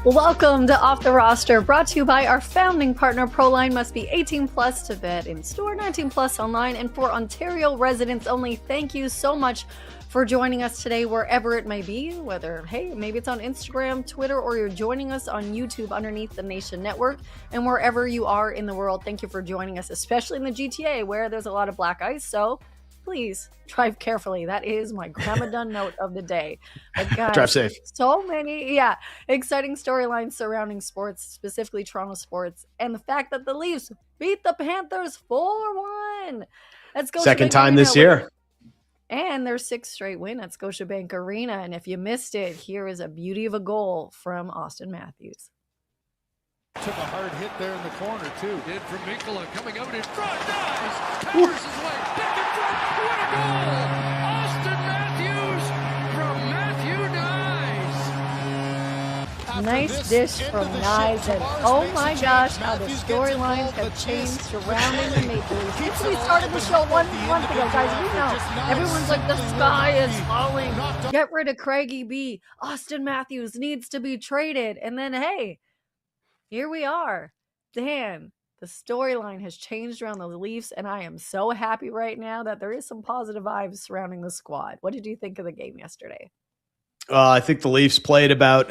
Welcome to Off the Roster, brought to you by our founding partner, Proline. Must be 18 plus to bet in store, 19 plus online, and for Ontario residents only. Thank you so much for joining us today, wherever it may be, whether, hey, maybe it's on Instagram, Twitter, or you're joining us on YouTube underneath the Nation Network, and wherever you are in the world, thank you for joining us, especially in the GTA, where there's a lot of black ice, so please drive carefully. That is my Grandma Dunn note of the day. But guys, drive safe. So many, exciting storylines surrounding sports, specifically Toronto sports, and the fact that the Leafs beat the Panthers 4-1. Let's go. Second time this year. And their sixth straight win at Scotiabank Arena. And if you missed it, here is a beauty of a goal from Auston Matthews. Took a hard hit there in the corner, too. Did from Mikkola coming out in front. Dives. Powers his way. Back in front. What a goal! Auston Matthews from Matthew Knies. Nice dish from Knies. And oh my gosh, how the storylines have changed surrounding the Maple Leafs. Since we started the show one month ago, guys, we know everyone's like, the sky is falling. Get rid of Craigie B. Auston Matthews needs to be traded. And then, hey, here we are. Dan, the storyline has changed around the Leafs, and I am so happy right now that there is some positive vibes surrounding the squad. What did you think of the game yesterday? I think the Leafs played about,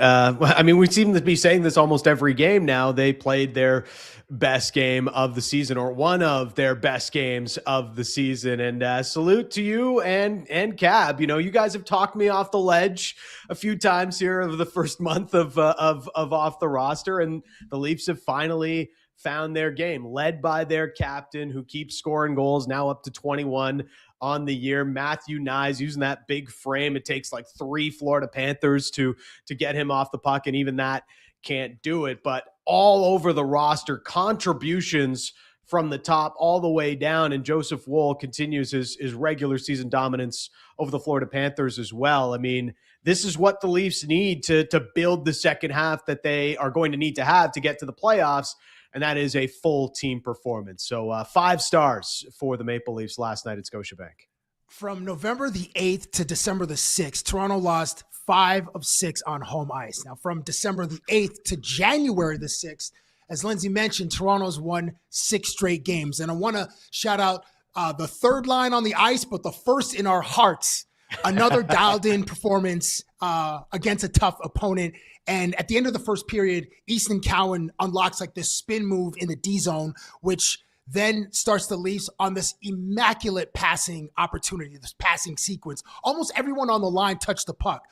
we seem to be saying this almost every game now. They played their best game of the season, or one of their best games of the season. And salute to you and Cab. You know, you guys have talked me off the ledge a few times here of the first month of Off the Roster, and the Leafs have finally found their game, led by their captain, who keeps scoring goals, now up to 21 on the year. Matthew Knies using that big frame. It takes like 3 Florida Panthers to get him off the puck, and even that can't do it. But all over the roster, contributions from the top all the way down, and Joseph Woll continues his regular season dominance over the Florida Panthers as well. I mean, this is what the Leafs need to build the second half that they are going to need to have to get to the playoffs, and that is a full team performance. So 5 stars for the Maple Leafs last night at Scotiabank. From November the 8th to December the 6th, Toronto lost 5 of 6 on home ice. Now, from December the 8th to January the 6th, as Lindsay mentioned, Toronto's won 6 straight games. And I want to shout out the third line on the ice, but the first in our hearts. Another dialed-in performance against a tough opponent. And at the end of the first period, Easton Cowan unlocks like this spin move in the D zone, which then starts the Leafs on this immaculate passing opportunity, this passing sequence. Almost everyone on the line touched the puck.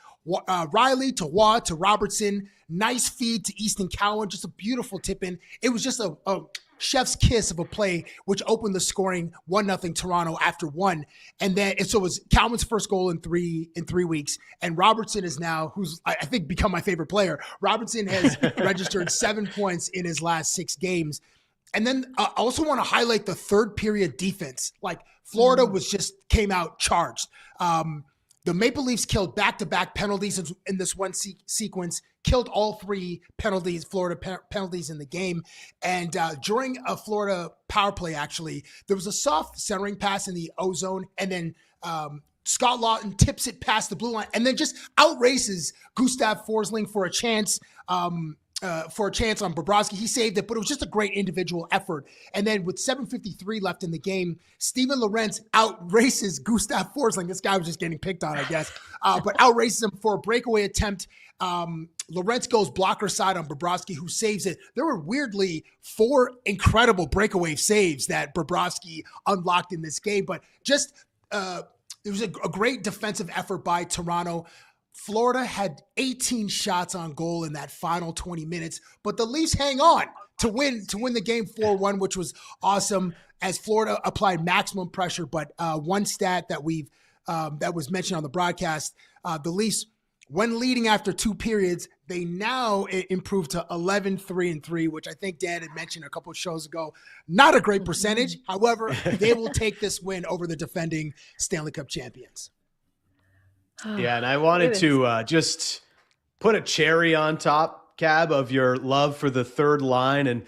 Riley to Waugh to Robertson, nice feed to Easton Cowan, just a beautiful tip in. It was just a chef's kiss of a play, which opened the scoring 1-0 Toronto after 1. And so it was Cowan's first goal in three weeks. And Robertson is now, who's I think become my favorite player. Robertson has registered 7 points in his last 6 games. And then I also want to highlight the third period defense. Like Florida came out charged. The Maple Leafs killed back-to-back penalties in this one sequence, killed all 3 penalties, Florida penalties in the game. And during a Florida power play, actually, there was a soft centering pass in the O-zone, and then Scott Lawton tips it past the blue line and then just outraces Gustav Forsling for a chance on Bobrovsky. He saved it, but it was just a great individual effort. And then with 7:53 left in the game, Steven Lorentz outraces Gustav Forsling. This guy was just getting picked on, I guess, but outraces him for a breakaway attempt. Lorentz goes blocker side on Bobrovsky, who saves it. There were weirdly 4 incredible breakaway saves that Bobrovsky unlocked in this game, but just it was a great defensive effort by Toronto. Florida had 18 shots on goal in that final 20 minutes, but the Leafs hang on to win the game 4-1, which was awesome as Florida applied maximum pressure. But one stat that was mentioned on the broadcast, the Leafs, when leading after 2 periods, they now improved to 11-3-3, which I think Dan had mentioned a couple of shows ago. Not a great percentage. However, they will take this win over the defending Stanley Cup champions. Yeah, and I wanted to just put a cherry on top, Cab, of your love for the third line. And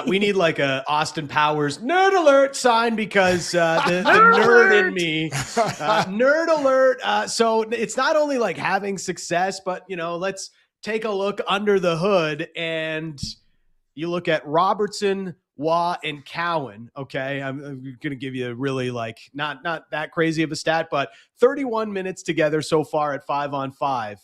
we need like a Austin Powers nerd alert sign because the nerd in me, nerd alert. So it's not only like having success, but, let's take a look under the hood. And you look at Robertson, Waugh, and Cowan. Okay, I'm going to give you really like not that crazy of a stat, but 31 minutes together so far at 5-on-5.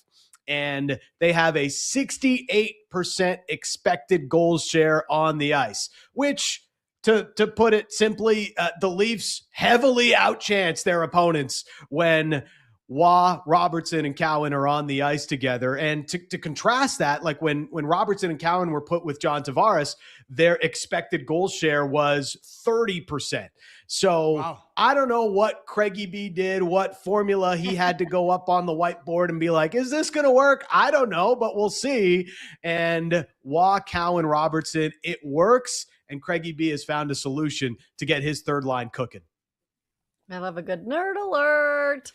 And they have a 68% expected goals share on the ice, which, to put it simply, the Leafs heavily outchance their opponents when Waugh, Robertson, and Cowan are on the ice together. And to contrast that, like when Robertson and Cowan were put with John Tavares, their expected goal share was 30%. So wow. I don't know what Craigie B did, what formula he had to go up on the whiteboard and be like, is this going to work? I don't know, but we'll see. And Waugh, Cowan, Robertson, it works. And Craigie B has found a solution to get his third line cooking. I love a good nerd alert.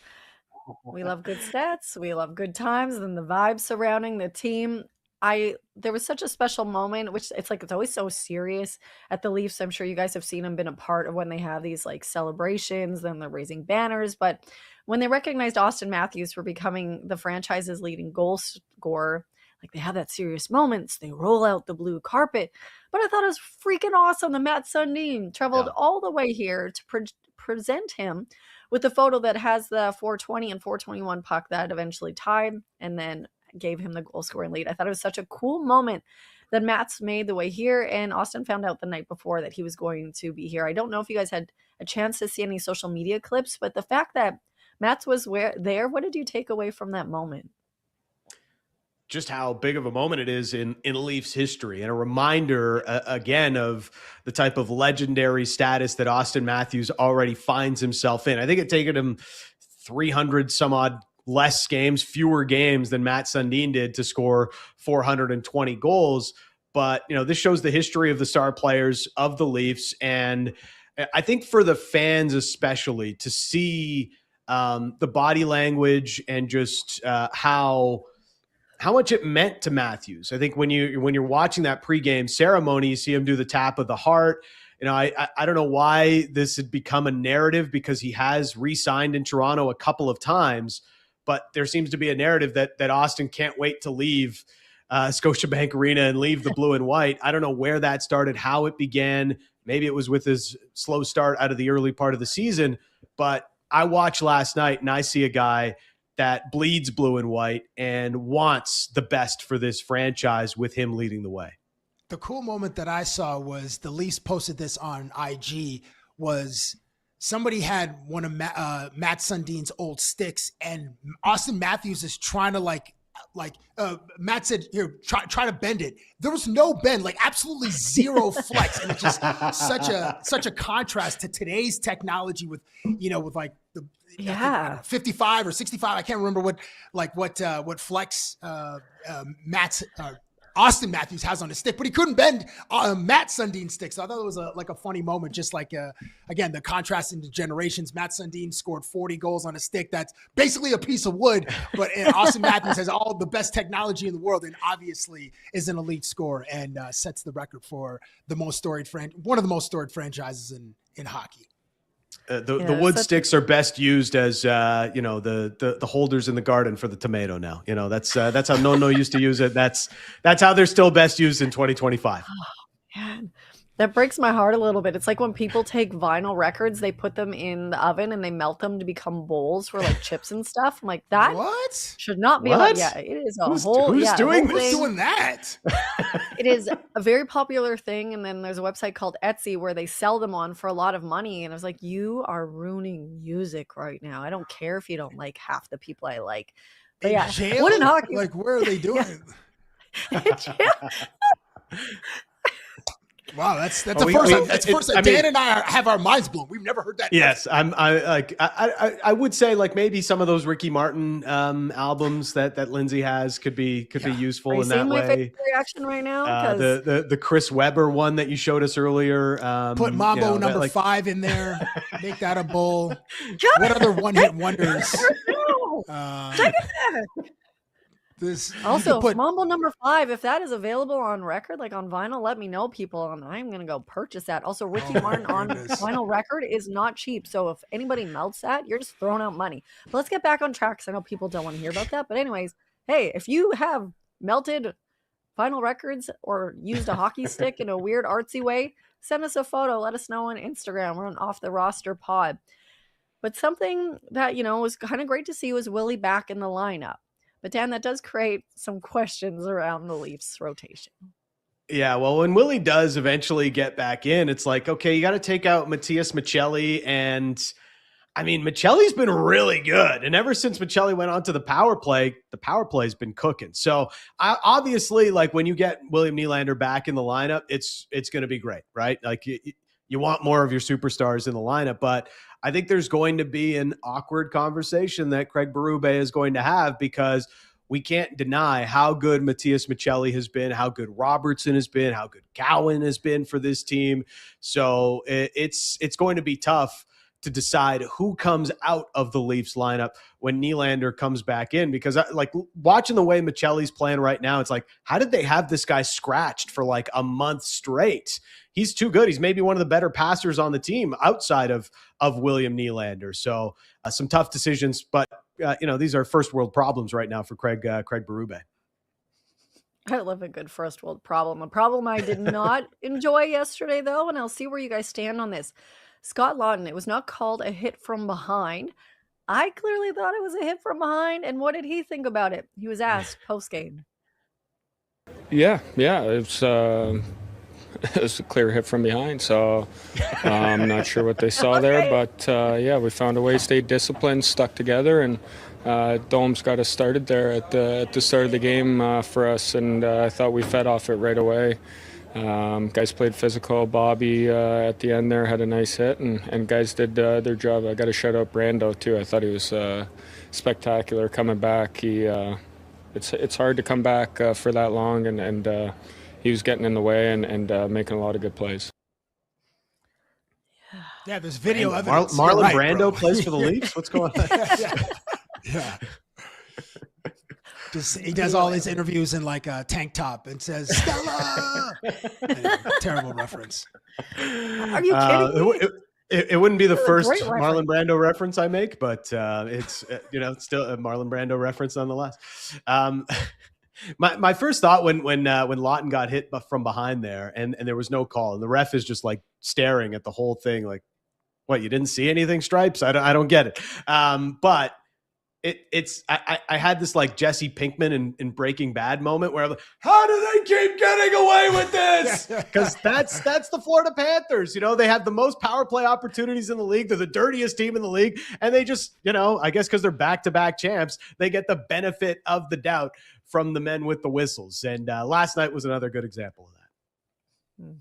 We love good stats. We love good times and the vibes surrounding the team. There was such a special moment, which it's always so serious at the Leafs. I'm sure you guys have seen them, been a part of when they have these like celebrations, then they're raising banners. But when they recognized Auston Matthews for becoming the franchise's leading goal scorer, like they have that serious moments, they roll out the blue carpet. But I thought it was freaking awesome that Matt Sundin traveled all the way here to present him with the photo that has the 420 and 421 puck that eventually tied and then gave him the goal scoring lead. I thought it was such a cool moment that Matt's made the way here, and Austin found out the night before that he was going to be here. I don't know if you guys had a chance to see any social media clips, but the fact that Matt's was there, what did you take away from that moment? Just how big of a moment it is in Leafs history, and a reminder again of the type of legendary status that Auston Matthews already finds himself in. I think it taken him 300 some odd less games, fewer games than Matt Sundin did to score 420 goals. But, this shows the history of the star players of the Leafs. And I think for the fans, especially, to see the body language and just how much it meant to Matthews. I think when you're watching that pregame ceremony, you see him do the tap of the heart. I don't know why this had become a narrative, because he has re-signed in Toronto a couple of times, but there seems to be a narrative that Austin can't wait to leave Scotiabank Arena and leave the blue and white. I don't know where that started, how it began. Maybe it was with his slow start out of the early part of the season, but I watched last night and I see a guy that bleeds blue and white and wants the best for this franchise with him leading the way. The cool moment that I saw was the Leafs posted this on IG, was somebody had one of Matt Sundin's old sticks, and Auston Matthews is trying to Matt said, here, try to bend it. There was no bend, absolutely zero flex. And it's just such a contrast to today's technology with the 55 or 65. I can't remember what flex Auston Matthews has on his stick, but he couldn't bend Matt Sundin's stick. So I thought it was a funny moment, just again, the contrast into generations. Matt Sundin scored 40 goals on a stick that's basically a piece of wood, but Auston Matthews has all the best technology in the world and obviously is an elite scorer and sets the record for one of the most storied franchises in hockey. The wood sticks are best used as the holders in the garden for the tomato now. That's how No used to use it. That's how they're still best used in 2025. Oh, man. That breaks my heart a little bit. It's like when people take vinyl records, they put them in the oven and they melt them to become bowls for chips and stuff. I'm like, that should not be allowed. Yeah, it is who's doing that? It is a very popular thing. And then there's a website called Etsy where they sell them on for a lot of money. And I was like, you are ruining music right now. I don't care if you don't like half the people I like. But in jail? What in hockey? Where are they doing? Wow, that's the first time. Dan and I have our minds blown. We've never heard that. Yes, I would say maybe some of those Ricky Martin albums that Lindsay has could be useful in that way. My favorite reaction right now? The Chris Webber one that you showed us earlier. Put Mambo number 5 in there. Make that a bowl. What other one-hit wonders? This Also, Mambo number 5, if that is available on record, like on vinyl, let me know, people, and I'm going to go purchase that. Also, Ricky Martin on vinyl record is not cheap, so if anybody melts that, you're just throwing out money. But let's get back on track, because I know people don't want to hear about that. But anyways, hey, if you have melted vinyl records or used a hockey stick in a weird artsy way, send us a photo. Let us know on Instagram. We're on Off the Roster Pod. But something that, was kind of great to see was Willie back in the lineup. But Dan, that does create some questions around the Leafs rotation. Yeah, well, when Willie does eventually get back in, it's like, okay, you got to take out Matias Maccelli. And I mean, Maccelli's been really good. And ever since Maccelli went on to the power play's been cooking. So obviously, like when you get William Nylander back in the lineup, it's going to be great, right? Like you want more of your superstars in the lineup, but I think there's going to be an awkward conversation that Craig Berube is going to have, because we can't deny how good Matias Maccelli has been, how good Robertson has been, how good Cowan has been for this team. So it's going to be tough to decide who comes out of the Leafs lineup when Nylander comes back in, because like watching the way Maccelli's playing right now, it's like, how did they have this guy scratched for like a month straight? He's too good. He's maybe one of the better passers on the team outside of William Nylander. So some tough decisions, but these are first world problems right now for Craig Berube. I love a good first world problem. A problem I did not enjoy yesterday, though, and I'll see where you guys stand on this. Scott Lawton, it was not called a hit from behind. I clearly thought it was a hit from behind. And what did he think about it? He was asked post-game. Yeah. It's it was a clear hit from behind. So I'm not sure what they saw there. But, we found a way, stayed disciplined, stuck together. And Dome's got us started there at the start of the game for us. And I thought we fed off it right away. Guys played physical. Bobby at the end there had a nice hit, and guys did their job. I got to shout out Brando too. I thought he was spectacular coming back. It's hard to come back for that long, and he was getting in the way and making a lot of good plays. Yeah, there's video evidence. Marlon right, Brando bro. plays for the Leafs. What's going on? Yeah. He does all his interviews in like a tank top and says Stella. Anyway, terrible reference. Are you kidding me? It wouldn't be the first great Marlon Brando reference I make, but it's still a Marlon Brando reference nonetheless. My first thought when Lawton got hit from behind there and there was no call, and the ref is just like staring at the whole thing like, what, you didn't see anything, Stripes? I don't get it. But I had this like Jesse Pinkman in Breaking Bad moment where I'm like, how do they keep getting away with this? Because that's the Florida Panthers. They have the most power play opportunities in the league. They're the dirtiest team in the league. And they just, I guess because they're back-to-back champs, they get the benefit of the doubt from the men with the whistles. And last night was another good example of that.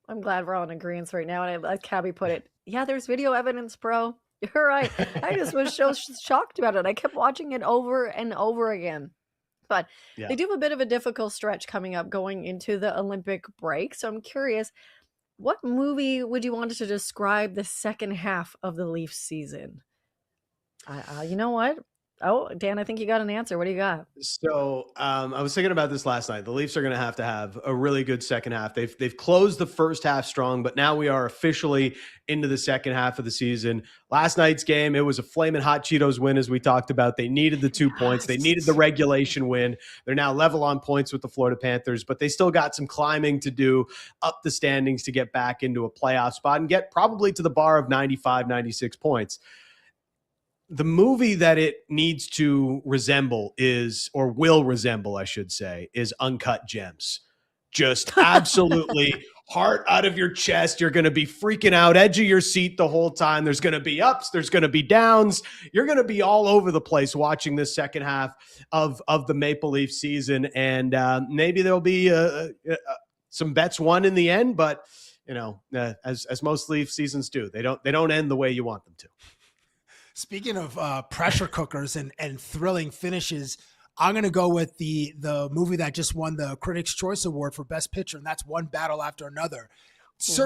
I'm glad we're all in agreement right now. And like Cabbie put it, yeah, there's video evidence, bro. You're right. I just was so shocked about it. I kept watching it over and over again. But They do have a bit of a difficult stretch coming up going into the Olympic break. So I'm curious, what movie would you want to describe the second half of the Leafs season? You know what? Oh, Dan, I think you got an answer. What do you got? So I was thinking about this last night. The Leafs are going to have a really good second half. They've closed the first half strong, but now we are officially into the second half of the season. Last night's game, it was a flaming hot Cheetos win, as we talked about. They needed the 2 points. They needed the regulation win. They're now level on points with the Florida Panthers, but they still got some climbing to do up the standings to get back into a playoff spot and get probably to the bar of 95, 96 points. The movie that it needs to resemble will resemble, I should say, is Uncut Gems. Just absolutely heart out of your chest. You're going to be freaking out, edge of your seat the whole time. There's going to be ups. There's going to be downs. You're going to be all over the place watching this second half of the Maple Leaf season. And maybe there'll be some bets won in the end, but as most Leaf seasons do, they don't end the way you want them to. Speaking of pressure cookers and thrilling finishes, I'm going to go with the movie that just won the Critics' Choice Award for Best Picture, and that's One Battle After Another.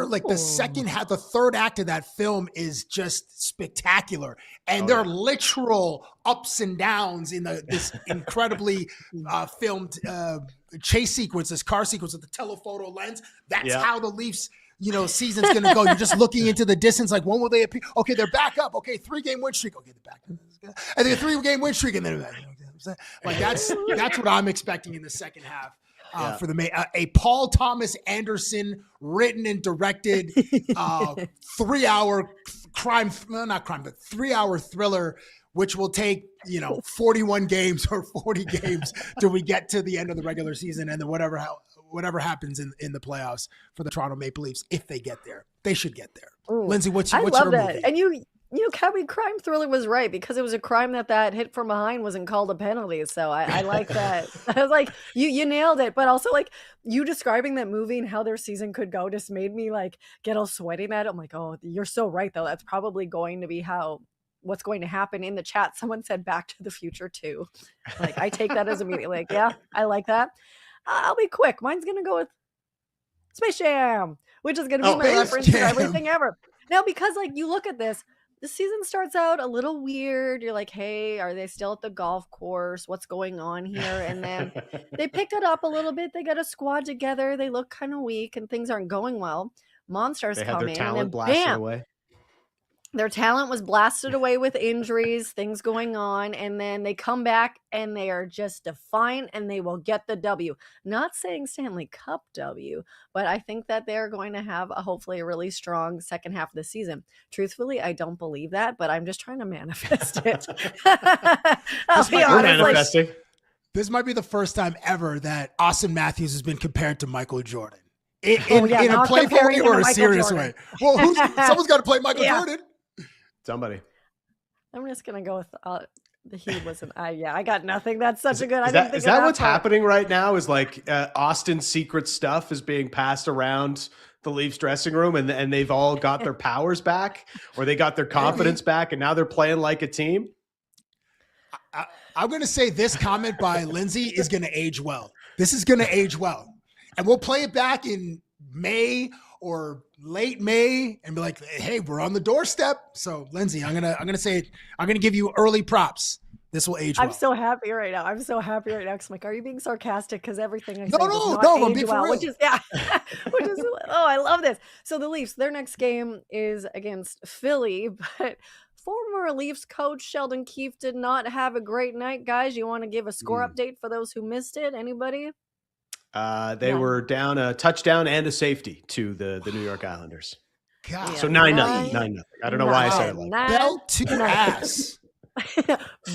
like the second half, the third act of that film is just spectacular. And there are literal ups and downs in this incredibly filmed chase sequence, this car sequence with the telephoto lens. That's how the Leafs, season's going to go. You're just looking into the distance. Like, when will they appear? Okay, they're back up. Okay, 3-game win streak. Okay, they're back. And then a 3-game win streak. And then like that's what I'm expecting in the second half. For a Paul Thomas Anderson written and directed 3-hour but 3-hour thriller, which will take 41 games or 40 games till we get to the end of the regular season, and then whatever happens in the playoffs for the Toronto Maple Leafs, if they get there. They should get there. Ooh, Lindsay, what's I your love that. movie? And Cabbie, crime thriller was right, because it was a crime that hit from behind wasn't called a penalty. So I like that. I was like, you nailed it. But also, like, you describing that movie and how their season could go just made me like get all sweaty mad. I'm like, oh, you're so right though. That's probably going to be what's going to happen. In the chat, someone said Back to the Future too. Like, I take that as immediately like, yeah, I like that. I'll be quick. Mine's gonna go with Space Jam, which is gonna be my reference to everything ever. Now, because like you look at this, the season starts out a little weird. You're like, hey, are they still at the golf course? What's going on here? And then they picked it up a little bit. They got a squad together. They look kind of weak and things aren't going well. Monsters They come had their in talent and blasted bam, away. their talent was blasted away with injuries, things going on, and then they come back and they are just defiant and they will get the W. Not saying Stanley Cup W, but I think that they're going to have hopefully a really strong second half of the season. Truthfully, I don't believe that, but I'm just trying to manifest it. I'll be honest. Manifesting. This might be the first time ever that Auston Matthews has been compared to Michael Jordan. In a playful way or a serious way. Well, someone's got to play Michael Jordan. Somebody. I'm just gonna go with he wasn't. I got nothing. That's such a good. Is that what's happening right now? Is like Austin's secret stuff is being passed around the Leafs dressing room, and they've all got their powers back, or they got their confidence back, and now they're playing like a team. I'm going to say this comment by Lindsay is going to age well. This is going to age well, and we'll play it back in May or late May and be like, hey, we're on the doorstep. So Lindsay, I'm gonna give you early props. This will age well. I'm so happy right now. Cause I'm like, are you being sarcastic? Because everything I say no, I'm being for real. which is I love this. So the Leafs, their next game is against Philly, but former Leafs coach Sheldon Keefe did not have a great night. Guys, you want to give a score update for those who missed it? Anybody? They were down a touchdown and a safety to the New York Islanders. God. So 9-0. 9-0. I don't know why I said it like that. Belt to ass.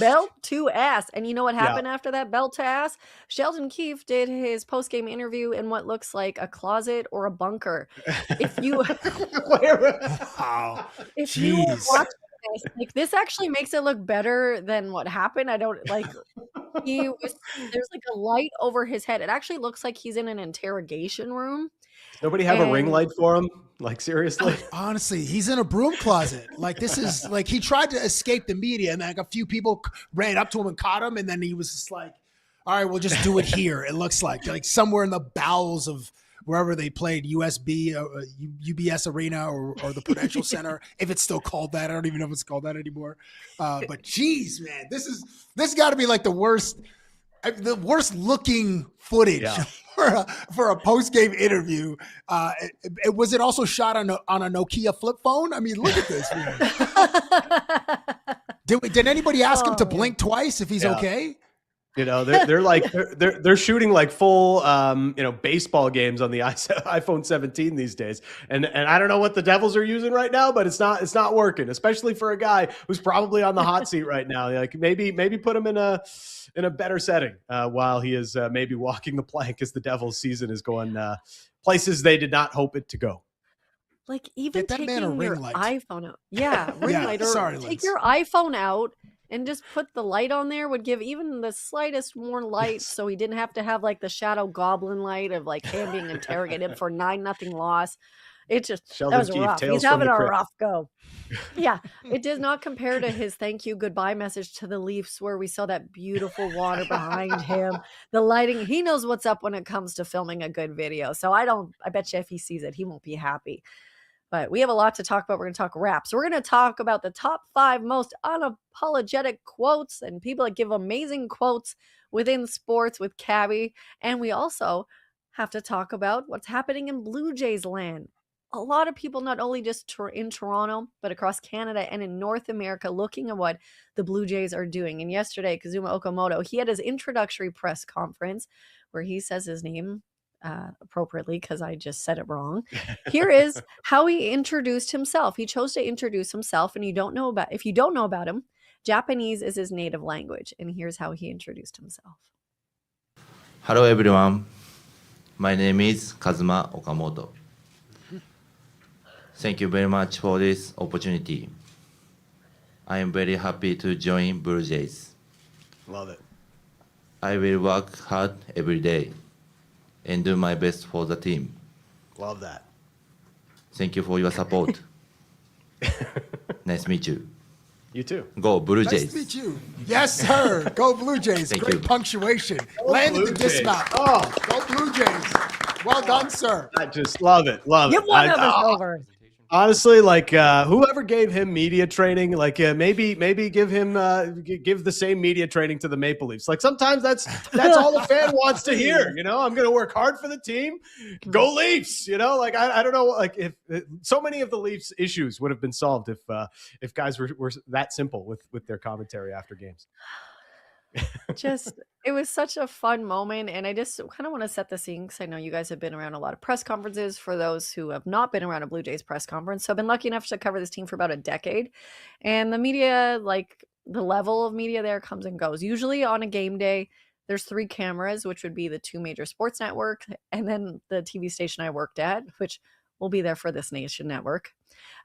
Belt to ass. And you know what happened after that belt to ass? Sheldon Keefe did his post-game interview in what looks like a closet or a bunker. If you you watch this, like, this actually makes it look better than what happened. I don't like there's like a light over his head. It actually looks like he's in an interrogation room. Nobody have a ring light for him? Like, seriously? Honestly, he's in a broom closet. Like, this is like, he tried to escape the media, and like a few people ran up to him and caught him, and then he was just like, all right, we'll just do it here. It looks like somewhere in the bowels of wherever they played, UBS Arena or the Prudential Center, if it's still called that. I don't even know if it's called that anymore. But geez, man, this got to be like the worst looking footage for a post-game interview. Was it also shot on a Nokia flip phone? I mean, look at this, man. Did anybody ask him to blink twice if he's okay? You know, they're shooting like full baseball games on the iPhone 17 these days, and I don't know what the Devils are using right now, but it's not working, especially for a guy who's probably on the hot seat right now. Like, maybe put him in a better setting while he is maybe walking the plank as the Devils season is going places they did not hope it to go. Like, even taking your iPhone out. Yeah, ring light. Sorry, take your iPhone out and just put the light on there would give even the slightest more light, so he didn't have to have like the shadow goblin light of like him being interrogated for 9-0 loss. It just, that Sheldon was Keefe, rough. Tales He's from having the a Crypt. rough go. Yeah, it does not compare to his thank you goodbye message to the Leafs, where we saw that beautiful water behind him, the lighting. He knows what's up when it comes to filming a good video. So I bet you if he sees it, he won't be happy. But we have a lot to talk about. We're going to talk Raps. We're going to talk about the top 5 most unapologetic quotes and people that give amazing quotes within sports with Cabbie. And we also have to talk about what's happening in Blue Jays land. A lot of people, not only just in Toronto, but across Canada and in North America, looking at what the Blue Jays are doing. And yesterday, Kazuma Okamoto, he had his introductory press conference where he says his name appropriately because I just said it wrong. Here is how he introduced himself. He chose to introduce himself, and if you don't know about him, Japanese is his native language. And here's how he introduced himself. Hello everyone. My name is Kazuma Okamoto. Thank you very much for this opportunity. I am very happy to join Blue Jays. Love it. I will work hard every day and do my best for the team. Love that. Thank you for your support. Nice to meet you. You too. Go Blue Nice Jays. to meet you. Yes, sir. Go Blue Jays. Thank Great you. punctuation. Go Landed Blue the Jays. dismount. Oh. Go Blue Jays. Well done, sir. I just love it. Love You it. won us over. Honestly, like whoever gave him media training, like maybe give him give the same media training to the Maple Leafs. Like sometimes that's all the fan wants to hear. You know, I'm going to work hard for the team. Go Leafs. You know, like I don't know, like if so many of the Leafs issues would have been solved if guys were that simple with their commentary after games. It was such a fun moment, and I just kind of want to set the scene because I know you guys have been around a lot of press conferences. For those who have not been around a Blue Jays press conference, so I've been lucky enough to cover this team for about a decade, and the media, like the level of media there comes and goes. Usually on a game day, there's 3 cameras, which would be the 2 major sports network, and then the TV station I worked at, which will be there for this Nation network.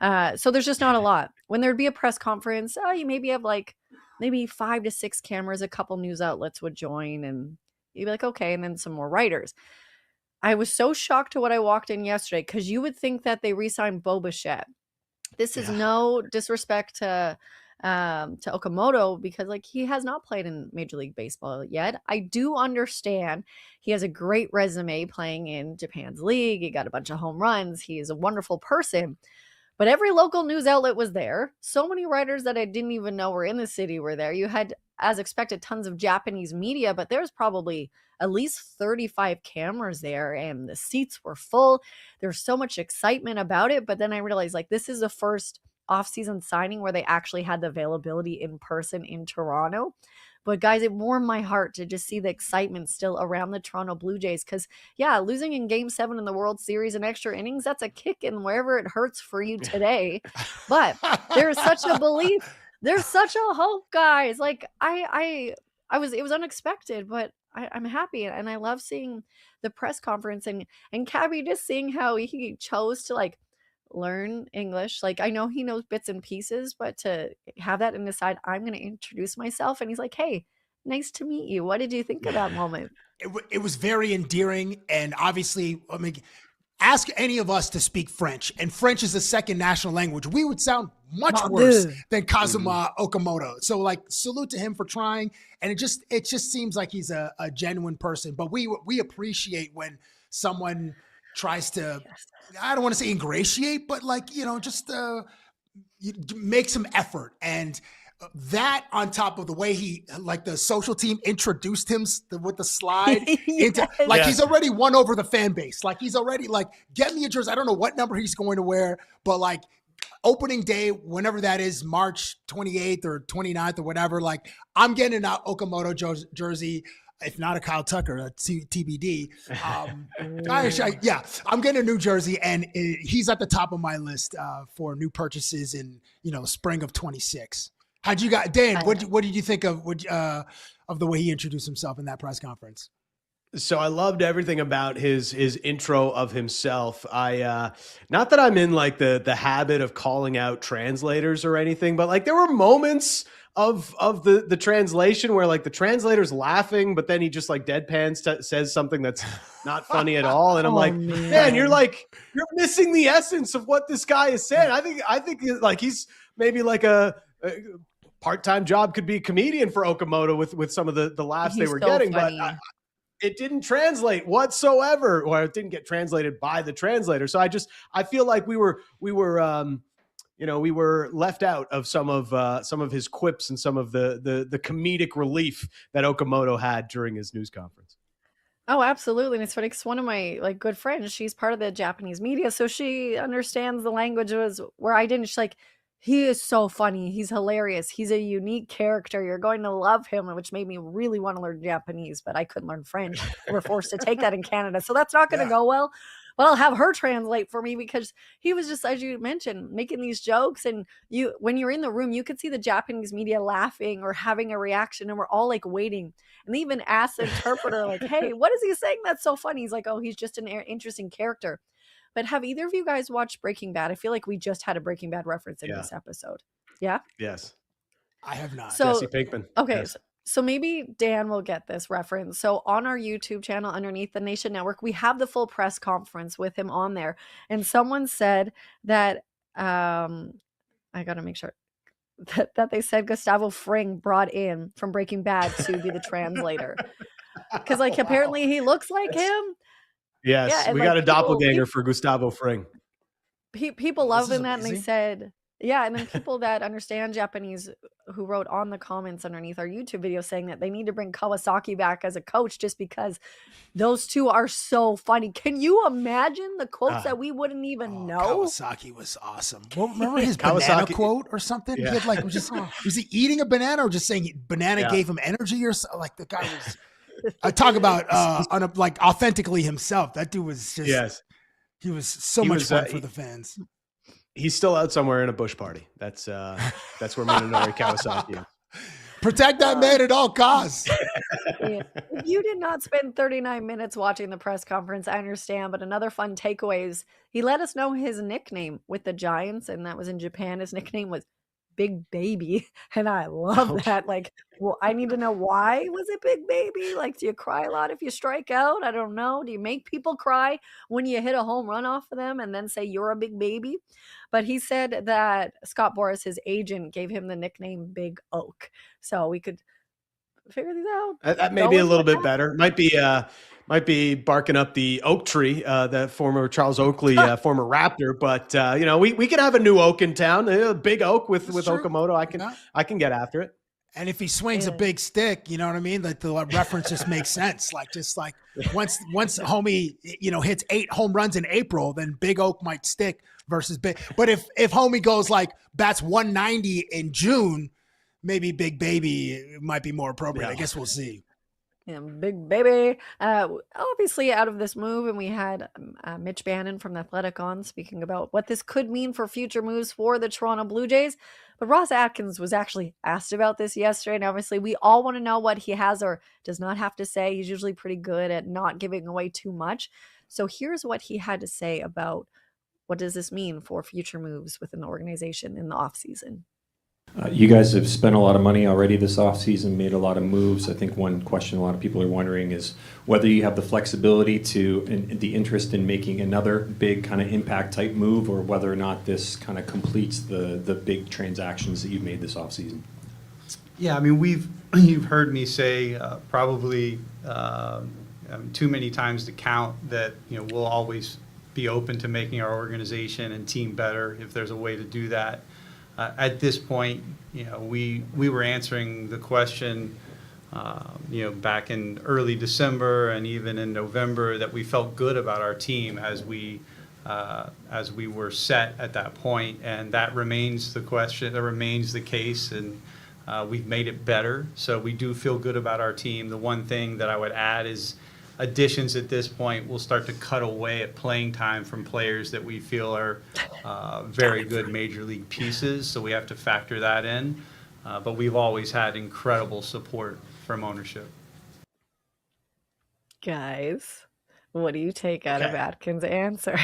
So there's just not a lot. When there'd be a press conference, you maybe have like maybe 5 to 6 cameras, a couple news outlets would join, and you'd be like, okay, and then some more writers. I was so shocked to what I walked in yesterday because you would think that they re-signed Bo Bichette. This is no disrespect to Okamoto because like he has not played in Major League Baseball yet. I do understand he has a great resume playing in Japan's league. He got a bunch of home runs. He is a wonderful person. But every local news outlet was there. So many writers that I didn't even know were in the city were there. You had, as expected, tons of Japanese media, but there's probably at least 35 cameras there, and the seats were full. There's so much excitement about it. But then I realized, like, this is the first off-season signing where they actually had the availability in person in Toronto. But guys, it warmed my heart to just see the excitement still around the Toronto Blue Jays because, yeah, losing in Game 7 in the World Series in extra innings, that's a kick in wherever it hurts for you today. But there's such a belief. There's such a hope, guys. Like, it was unexpected, but I'm happy. And I love seeing the press conference and Cabbie just seeing how he chose to, like, learn English. Like, I know he knows bits and pieces, but to have that and decide I'm going to introduce myself, and he's like, hey, nice to meet you. What did you think of that moment? It was very endearing. And obviously, I mean, ask any of us to speak French, and French is a second national language. We would sound much worse than Kazuma Okamoto. So, like, salute to him for trying. And it just seems like he's a genuine person. But we appreciate when someone tries to, I don't want to say ingratiate, but like, you know, just make some effort. And that on top of the way he, like the social team introduced him with the slide into, like he's already won over the fan base. Like he's already like, get me a jersey. I don't know what number he's going to wear, but like opening day, whenever that is, March 28th or 29th or whatever, like I'm getting an Okamoto jersey. If not a Kyle Tucker, a TBD. I'm getting a New Jersey, and he's at the top of my list for new purchases in spring of 26. How'd you got Dan? What did you think of the way he introduced himself in that press conference? So I loved everything about his intro of himself. I not that I'm in like the habit of calling out translators or anything, but like there were moments of the translation where like the translator's laughing, but then he just like deadpan says something that's not funny at all. And I'm like, man, you're missing the essence of what this guy is saying. I think like he's maybe like a part-time job could be a comedian for Okamoto with some of the laughs they were getting, funny. But it didn't translate whatsoever, or it didn't get translated by the translator. So I feel like we were left out of some of his quips and some of the comedic relief that Okamoto had during his news conference. Oh, absolutely. And it's funny because one of my like good friends, she's part of the Japanese media, so she understands the languages where I didn't. She's like, he is so funny. He's hilarious. He's a unique character. You're going to love him, which made me really want to learn Japanese, but I couldn't learn French. We're forced to take that in Canada. So that's not going to go well. But I'll have her translate for me because he was just, as you mentioned, making these jokes. And when you're in the room, you could see the Japanese media laughing or having a reaction, and we're all like waiting. And they even asked the interpreter, like, hey, what is he saying that's so funny? He's like, oh, he's just an interesting character. But have either of you guys watched Breaking Bad? I feel like we just had a Breaking Bad reference in this episode. Yeah? Yes. I have not. So, Jesse Pinkman. Okay. Yes. So maybe Dan will get this reference. So on our YouTube channel underneath the Nation Network, we have the full press conference with him on there. And someone said that, I got to make sure that they said Gustavo Fring brought in from Breaking Bad to be the translator. Because like apparently he looks like him. Yes, yeah, we like, got a doppelganger for Gustavo Fring. People love that, and they said, yeah, and then people that understand Japanese who wrote on the comments underneath our YouTube video saying that they need to bring Kawasaki back as a coach just because those two are so funny. Can you imagine the quotes that we wouldn't even know? Kawasaki was awesome. Well, remember his banana quote or something? Yeah. He had like was he eating a banana or just saying banana gave him energy or something? Like the guy was. I talk about like authentically himself. That dude was just he was so much fun for the fans. He's still out somewhere in a bush party. That's where Minonori Kawasaki is. Protect that man at all costs. Yeah. If you did not spend 39 minutes watching the press conference, I understand. But another fun takeaway is he let us know his nickname with the Giants, and that was in Japan. His nickname was Big Baby, and I love that. Like, well, I need to know, why was it Big Baby? Like, do you cry a lot if you strike out? I don't know. Do you make people cry when you hit a home run off of them and then say you're a big baby? But he said that Scott Boras, his agent, gave him the nickname Big Oak, so we could figure these out. That may be a little bit better. Might be barking up the oak tree, the former Charles Oakley, former Raptor. But we could have a new oak in town, a big oak with Okamoto. I can get after it. And if he swings a big stick, you know what I mean? Like the reference just makes sense. Like once homie, hits 8 home runs in April, then Big Oak might stick versus big. But if homie goes like bats 190 in June, maybe Big Baby might be more appropriate. Yeah. I guess we'll see. Yeah, Big Baby. Obviously out of this move, and we had Mitch Bannon from The Athletic on speaking about what this could mean for future moves for the Toronto Blue Jays. But Ross Atkins was actually asked about this yesterday, and obviously we all want to know what he has or does not have to say. He's usually pretty good at not giving away too much. So here's what he had to say about what does this mean for future moves within the organization in the offseason. You guys have spent a lot of money already this offseason, made a lot of moves. I think one question a lot of people are wondering is whether you have the flexibility and the interest in making another big kind of impact type move, or whether or not this kind of completes the big transactions that you've made this offseason. Yeah, I mean, you've heard me say probably too many times to count that we'll always be open to making our organization and team better if there's a way to do that. At this point, we were answering the question, back in early December and even in November, that we felt good about our team as we were set at that point, and that remains the question. That remains the case, and we've made it better. So we do feel good about our team. The one thing that I would add is additions at this point will start to cut away at playing time from players that we feel are very good major league pieces, so we have to factor that in. But we've always had incredible support from ownership. Guys, What do you take out of Okay. Atkins' answer?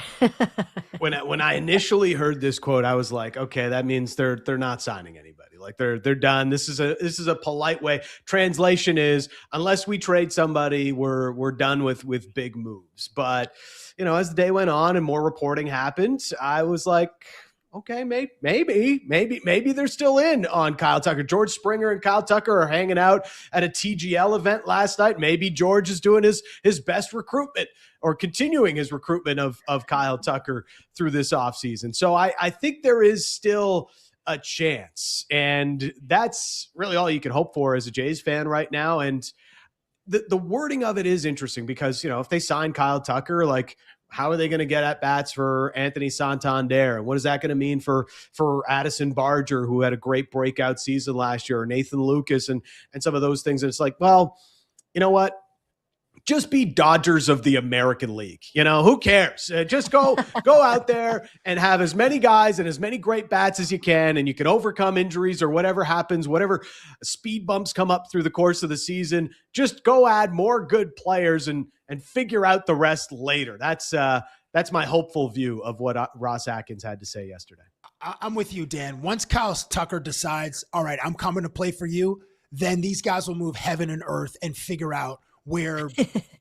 When I initially heard this quote, I was like, okay, that means they're not signing anybody. Like they're done. This is a polite way. Translation is, unless we trade somebody, we're done with big moves. But as the day went on and more reporting happened, I was like, okay, maybe they're still in on Kyle Tucker. George Springer and Kyle Tucker are hanging out at a TGL event last night. Maybe George is doing his best recruitment or continuing his recruitment of Kyle Tucker through this offseason. So I think there is still a chance. And that's really all you can hope for as a Jays fan right now. And the wording of it is interesting because, if they sign Kyle Tucker, like, how are they going to get at bats for Anthony Santander? And what is that going to mean for Addison Barger, who had a great breakout season last year, or Nathan Lucas and some of those things? And it's like, well, you know what? Just be Dodgers of the American League. Who cares? Just go out there and have as many guys and as many great bats as you can, and you can overcome injuries or whatever happens, whatever speed bumps come up through the course of the season. Just go add more good players and figure out the rest later. That's my hopeful view of what Ross Atkins had to say yesterday. I'm with you, Dan. Once Kyle Tucker decides, all right, I'm coming to play for you, then these guys will move heaven and earth and figure out where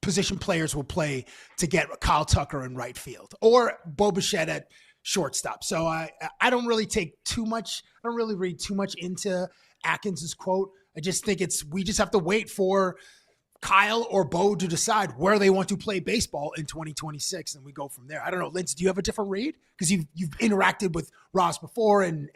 position players will play to get Kyle Tucker in right field or Bo Bichette at shortstop. So I don't really take too much. I don't really read too much into Atkins's quote. I just think we just have to wait for Kyle or Bo to decide where they want to play baseball in 2026, and we go from there. I don't know, Lindsay, do you have a different read? Because you've interacted with Ross before and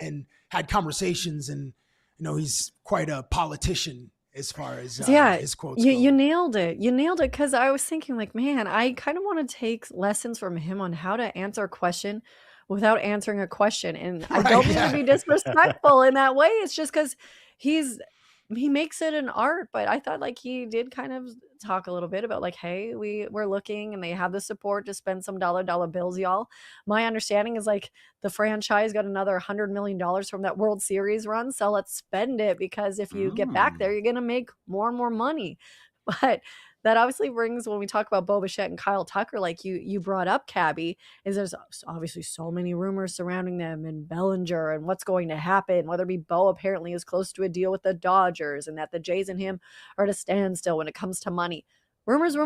had conversations, and he's quite a politician as far as his quotes go. You nailed it. Because I was thinking, like, man, I kind of want to take lessons from him on how to answer a question without answering a question. And I don't mean to be disrespectful in that way. It's just because he makes it an art, but I thought like he did kind of talk a little bit about like, hey, we're looking and they have the support to spend some dollar bills, y'all. My understanding is like the franchise got another $100 million from that World Series run. So let's spend it, because if you get back there, you're going to make more and more money. But that obviously brings, when we talk about Bo Bichette and Kyle Tucker, like you brought up, Cabbie, is there's obviously so many rumors surrounding them and Bellinger and what's going to happen, whether it be Bo apparently is close to a deal with the Dodgers and that the Jays and him are at a standstill when it comes to money. Rumors.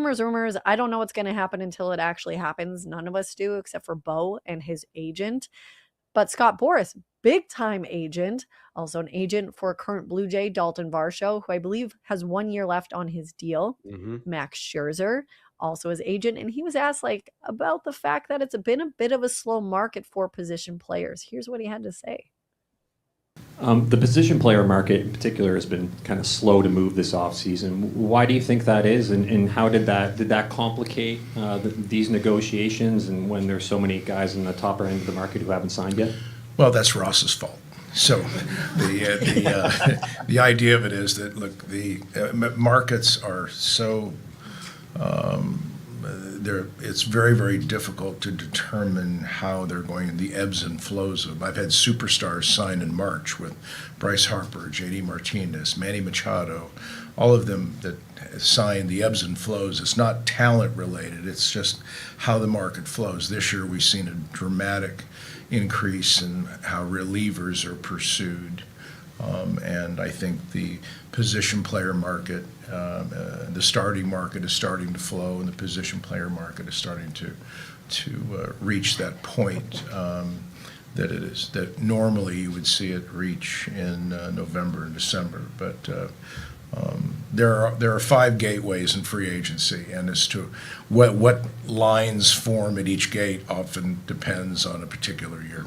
I don't know what's going to happen until it actually happens. None of us do, except for Bo and his agent. But Scott Boras, big time agent, also an agent for current Blue Jay Dalton Varsho, who I believe has 1 year left on his deal. Max Scherzer, also his agent. And he was asked like about the fact that it's been a bit of a slow market for position players. Here's what he had to say. The position player market in particular has been kind of slow to move this offseason. Why do you think that is? And how did that complicate these negotiations, and when there's so many guys in the top end of the market who haven't signed yet? Well, that's Ross's fault. So the idea of it is that, look, the markets are so it's very, very difficult to determine how they're going, the ebbs and flows of. I've had superstars sign in March with Bryce Harper, JD Martinez, Manny Machado, all of them that sign, the ebbs and flows. It's not talent related, it's just how the market flows. This year we've seen a dramatic increase in how relievers are pursued. And I think the position player market, the starting market is starting to flow, and the position player market is starting to reach that point that normally you would see it reach in November and December. But there are 5 gateways in free agency, and as to what lines form at each gate often depends on a particular year.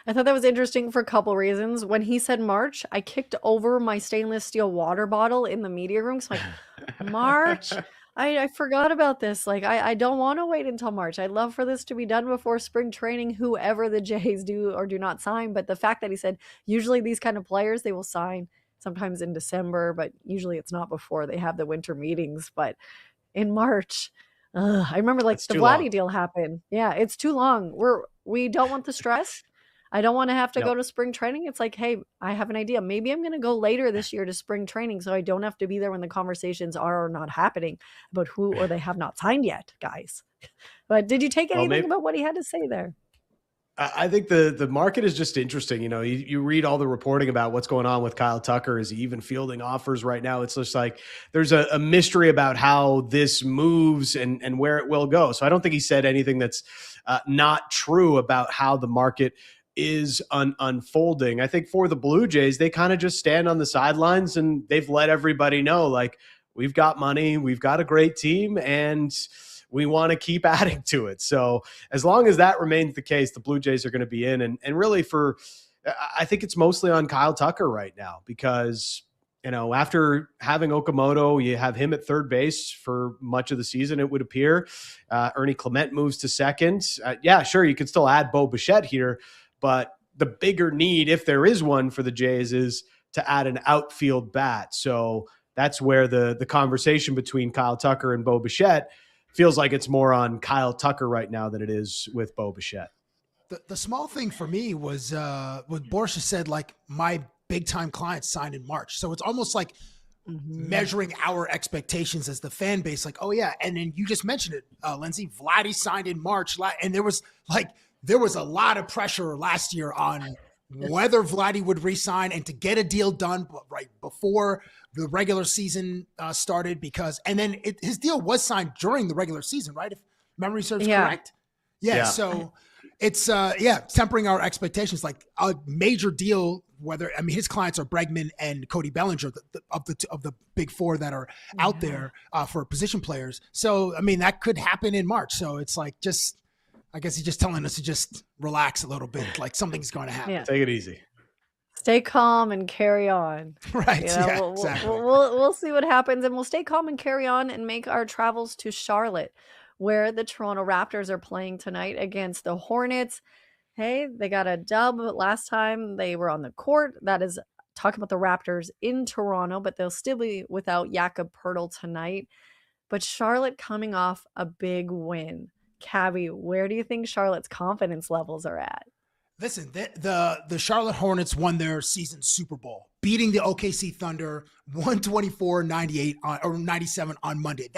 I thought that was interesting for a couple reasons. When he said March, I kicked over my stainless steel water bottle in the media room. So like, March? I forgot about this. Like, I don't want to wait until March. I'd love for this to be done before spring training, whoever the Jays do or do not sign. But the fact that he said usually these kind of players, they will sign sometimes in December, but usually it's not before they have the winter meetings. But in March, I remember like the Vladdy deal happened. Yeah, it's too long. We don't want the stress. I don't want to have to Nope. go to spring training. It's like, hey, I have an idea. Maybe I'm going to go later this year to spring training so I don't have to be there when the conversations are or not happening about who or they have not signed yet, guys. But did you take anything about what he had to say there? I think the market is just interesting. You read all the reporting about what's going on with Kyle Tucker. Is he even fielding offers right now? It's just like there's a mystery about how this moves and where it will go. So I don't think he said anything that's not true about how the market is unfolding. I think for the Blue Jays, they kind of just stand on the sidelines and they've let everybody know, like, we've got money, we've got a great team, and we want to keep adding to it. So as long as that remains the case, the Blue Jays are going to be in. And really I think it's mostly on Kyle Tucker right now because, after having Okamoto, you have him at third base for much of the season, it would appear. Ernie Clement moves to second. Yeah, sure, you can still add Bo Bichette here, but the bigger need, if there is one for the Jays, is to add an outfield bat. So that's where the conversation between Kyle Tucker and Bo Bichette feels like it's more on Kyle Tucker right now than it is with Bo Bichette. The small thing for me was what Borsha said, like, my big-time clients signed in March. So it's almost like measuring our expectations as the fan base, like, oh, yeah. And then you just mentioned it, Lindsay. Vladdy signed in March. And there was a lot of pressure last year on whether Vladdy would re-sign and to get a deal done right before the regular season started, and then his deal was signed during the regular season, right? If memory serves correct. Yeah. So it's tempering our expectations, like a major deal. His clients are Bregman and Cody Bellinger, of the big four that are out there for position players. So that could happen in March. So it's like, I guess he's just telling us to just relax a little bit, like something's going to happen. Yeah. Take it easy. Stay calm and carry on. Right. Exactly. We'll see what happens, and we'll stay calm and carry on and make our travels to Charlotte, where the Toronto Raptors are playing tonight against the Hornets. Hey, they got a dub last time they were on the court. That is talking about the Raptors in Toronto, but they'll still be without Jakob Poeltl tonight. But Charlotte coming off a big win. Cabbie, where do you think Charlotte's confidence levels are at? Listen, the Charlotte Hornets won their season Super Bowl, beating the OKC Thunder 124-98 or 97 on Monday.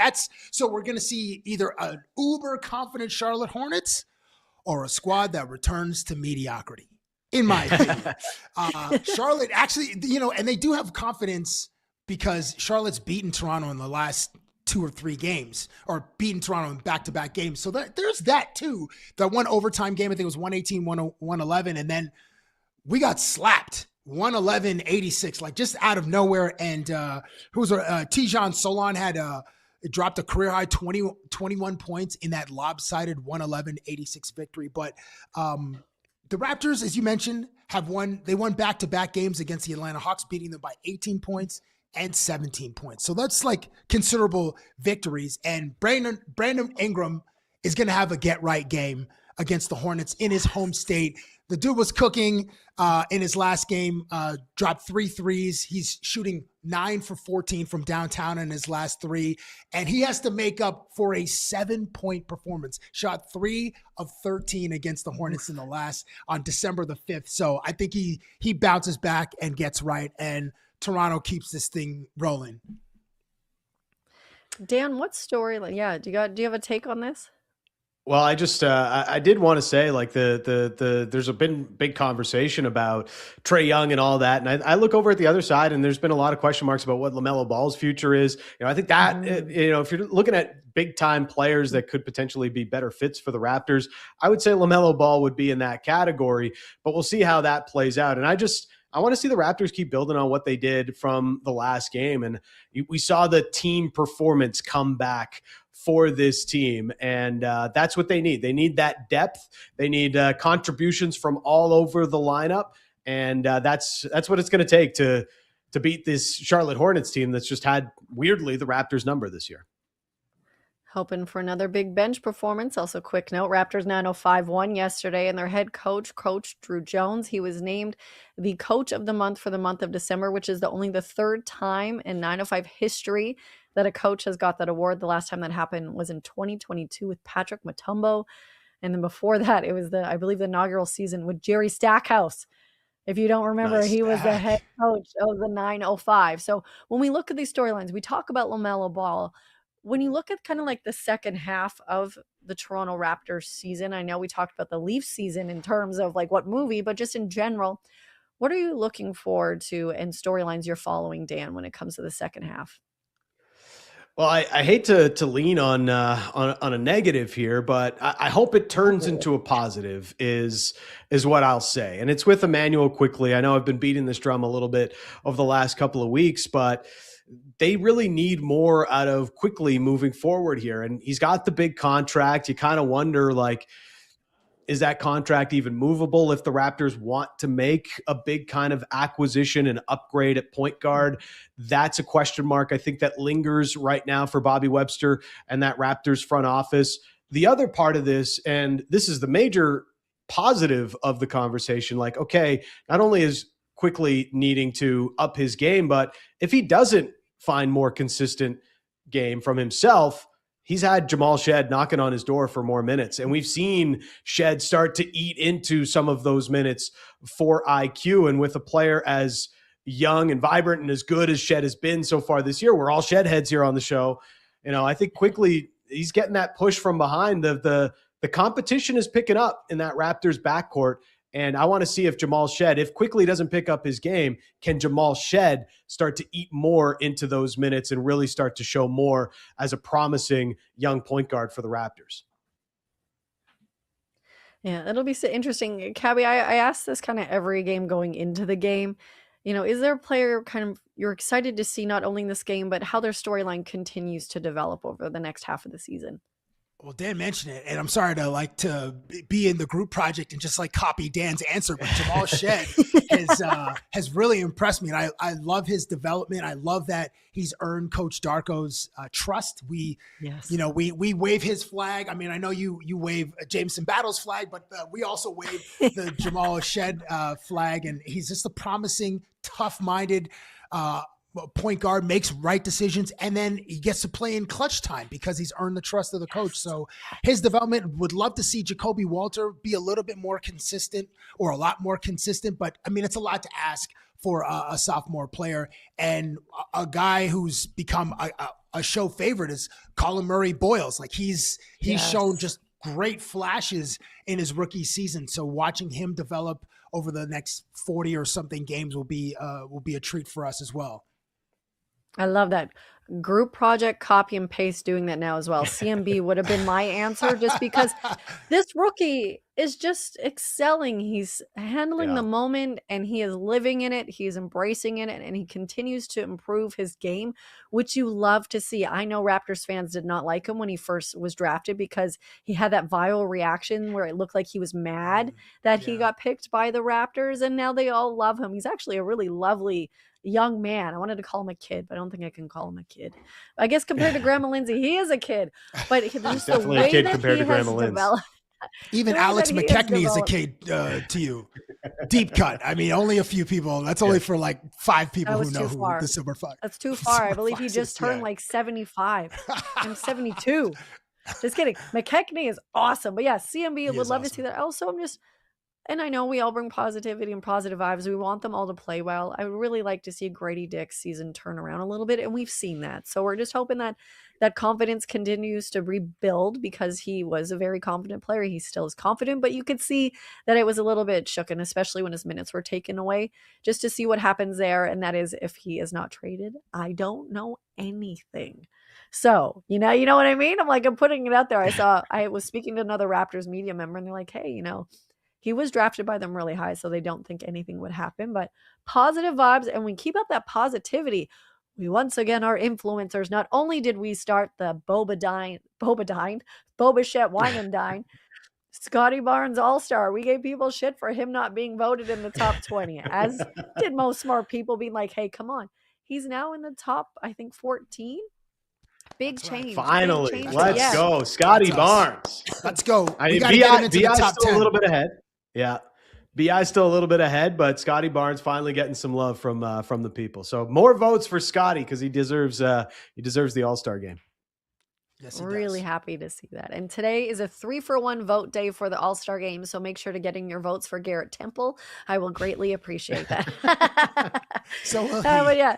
So we're going to see either an uber confident Charlotte Hornets or a squad that returns to mediocrity, in my opinion. Charlotte actually, and they do have confidence because Charlotte's beaten Toronto in the last 2 or 3 games, or beating Toronto in back-to-back games. So there's that too. That one overtime game, I think it was 118-111, and then we got slapped 111-86, like just out of nowhere. And Tijan Solon had dropped a career-high 21 points in that lopsided 111-86 victory. But the Raptors, as you mentioned, they won back-to-back games against the Atlanta Hawks, beating them by 18 points and 17 points. So that's like considerable victories. And Brandon Ingram is going to have a get-right game against the Hornets in his home state. The dude was cooking in his last game, dropped 3 threes. He's shooting 9 for 14 from downtown in his last 3. And he has to make up for a 7-point performance. Shot 3 of 13 against the Hornets on December the 5th. So I think he bounces back and gets right. And Toronto keeps this thing rolling. Dan, what storyline? Yeah, do you have a take on this? Well, I just I did want to say, like, there's been big conversation about Trae Young and all that, and I look over at the other side, and there's been a lot of question marks about what LaMelo Ball's future is. I think that if you're looking at big time players that could potentially be better fits for the Raptors, I would say LaMelo Ball would be in that category. But we'll see how that plays out, and I want to see the Raptors keep building on what they did from the last game. And we saw the team performance come back for this team. And that's what they need. They need that depth. They need contributions from all over the lineup. And that's what it's going to take to beat this Charlotte Hornets team that's just had, weirdly, the Raptors number this year. Hoping for another big bench performance. Also, quick note, Raptors 905-1 yesterday, and their head coach, Coach Drew Jones, he was named the Coach of the Month for the month of December, which is only the third time in 905 history that a coach has got that award. The last time that happened was in 2022 with Patrick Mutombo. And then before that, it was I believe the inaugural season with Jerry Stackhouse. If you don't remember, he was the head coach of the 905. So when we look at these storylines, we talk about LaMelo Ball. When you look at kind of like the second half of the Toronto Raptors season, I know we talked about the Leafs season in terms of like what movie, but just in general, what are you looking forward to and storylines you're following, Dan, when it comes to the second half? Well, I hate to lean on a negative here, but I hope it turns into a positive is what I'll say. And it's with Emmanuel Quickly. I know I've been beating this drum a little bit over the last couple of weeks, but they really need more out of Quickly moving forward here. And he's got the big contract. You kind of wonder, like, is that contract even movable if the Raptors want to make a big kind of acquisition and upgrade at point guard? That's a question mark, I think, that lingers right now for Bobby Webster and that Raptors front office. The other part of this, and this is the major positive of the conversation, like, okay, not only is Quickly needing to up his game, but if he doesn't find more consistent game from himself, he's had Jamal Shed knocking on his door for more minutes. And we've seen Shed start to eat into some of those minutes for IQ. And with a player as young and vibrant and as good as Shed has been so far this year, we're all Shed heads here on the show. You know, I think Quickly, he's getting that push from behind. The competition is picking up in that Raptors backcourt. And I want to see if Jamal Shed, if Quickly doesn't pick up his game, can Jamal Shed start to eat more into those minutes and really start to show more as a promising young point guard for the Raptors? Yeah, it'll be so interesting. Cabbie, I ask this kind of every game going into the game. You know, is there a player kind of you're excited to see not only in this game, but how their storyline continues to develop over the next half of the season? Well, Dan mentioned it, and I'm sorry to be in the group project and just like copy Dan's answer, but Jamal Shed has really impressed me, and I love his development. I love that he's earned Coach Darko's trust. We wave his flag. I mean, I know you wave Jameson Battle's flag, but we also wave the Jamal Shed flag, and he's just a promising, tough-minded point guard, makes right decisions, and then he gets to play in clutch time because he's earned the trust of the coach. So his development, would love to see Jacoby Walter be a little bit more consistent or a lot more consistent, but I mean, it's a lot to ask for a sophomore player. And a guy who's become a show favorite is Colin Murray Boyles. Like he's shown just great flashes in his rookie season. So watching him develop over the next 40 or something games will be a treat for us as well. I love that. Group project, copy and paste, doing that now as well. CMB would have been my answer just because this rookie is just excelling. He's handling the moment and he is living in it. He's embracing it and he continues to improve his game, which you love to see. I know Raptors fans did not like him when he first was drafted because he had that viral reaction where it looked like he was mad that he got picked by the Raptors, and now they all love him. He's actually a really lovely young man. I wanted to call him a kid, but I don't think I can call him a kid. I guess compared to Grandma Lindsay, he is a kid. But he's definitely a kid compared to Grandma Lindsay. Even Alex McKechnie is a kid to you. Deep cut. I mean, only a few people. That's only for like 5 people who know who the Silver Fox. That's too far. I believe he just turned like 75. I'm 72. Just kidding. McKechnie is awesome. But yeah, CMB would love to see that. Also, and I know we all bring positivity and positive vibes. We want them all to play well. I would really like to see Grady Dick's season turn around a little bit, and we've seen that. So we're just hoping that that confidence continues to rebuild because he was a very confident player. He still is confident, but you could see that it was a little bit shooken, especially when his minutes were taken away, just to see what happens there. And that is if he is not traded. I don't know anything. So, you know what I mean? I'm putting it out there. I was speaking to another Raptors media member and they're like, hey, he was drafted by them really high, so they don't think anything would happen. But positive vibes, and we keep up that positivity. We once again are influencers. Not only did we start the Boba Shett Wine and Dine, Scotty Barnes All-Star. We gave people shit for him not being voted in the top 20, as did most smart people being like, hey, come on. He's now in the top, I think, 14. Big change. Finally, big change. let's go. Scotty Barnes. Let's go. I mean, BI's still a little bit ahead. Yeah. BI's still a little bit ahead, but Scotty Barnes finally getting some love from the people. So more votes for Scotty because he deserves the All-Star game. Yes, he Really does. happy to see that. And today is a 3-for-1 vote day for the All-Star game, so make sure to get in your votes for Garrett Temple. I will greatly appreciate that. So But yeah.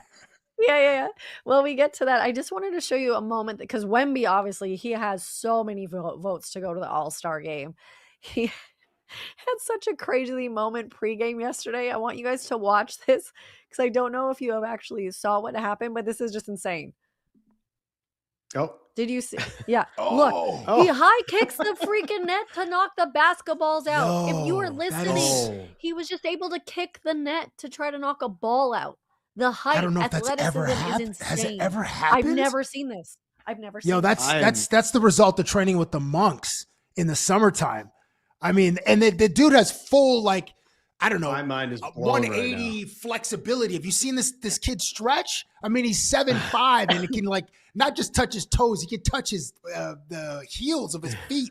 Well, we get to that. I just wanted to show you a moment because Wemby, obviously, he has so many votes to go to the All-Star game. He had such a crazy moment pregame yesterday. I want you guys to watch this because I don't know if you have actually saw what happened, but this is just insane. Oh. Did you see? Yeah. Oh. Look, he high kicks the freaking net to knock the basketballs out. If you were Yo, listening, he was just able to kick the net to try to knock a ball out. The height, I don't know if that's ever athleticism is happened. insane. Has it ever happened? I've never seen this. I've never seen Yo, this. that's the result of training with the monks in the summertime. I mean, and the dude has full, like, I don't know, My mind is blown 180 flexibility. Have you seen this kid stretch? I mean, he's 7'5" and he can, like, not just touch his toes, he can touch his the heels of his feet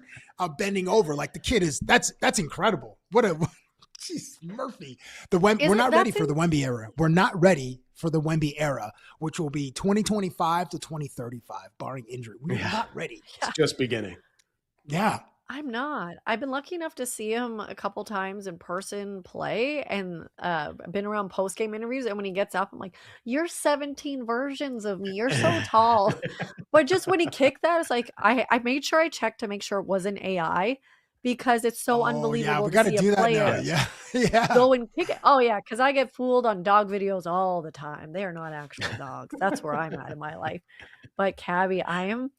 bending over. Like, the kid is that's incredible. What a jeez, Murphy. We're not ready for the Wemby era. We're not ready for the Wemby era, which will be 2025 to 2035, barring injury. We're not ready. It's just beginning. Yeah. I'm not. I've been lucky enough to see him a couple times in person play and been around post-game interviews. And when he gets up, I'm like, you're 17 versions of me. You're so tall. But just when he kicked that, it's like, I made sure I checked to make sure it wasn't AI because it's so unbelievable Yeah, we to got to see do a that player now. Yeah. go and kick it. Oh, yeah, because I get fooled on dog videos all the time. They are not actual dogs. That's where I'm at in my life. But Cabbie, I'm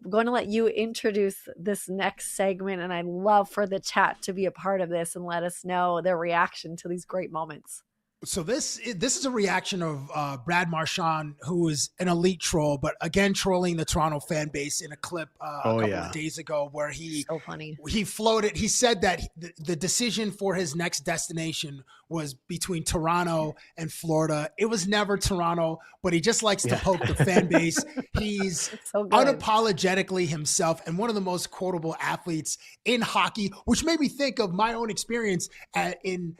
going to let you introduce this next segment, and I'd love for the chat to be a part of this and let us know their reaction to these great moments. So this is a reaction of Brad Marchand, who is an elite troll, but again trolling the Toronto fan base in a clip a couple of days ago where so funny. He floated. He said that the decision for his next destination was between Toronto and Florida. It was never Toronto, but he just likes to poke the fan base. He's so unapologetically himself and one of the most quotable athletes in hockey, which made me think of my own experience in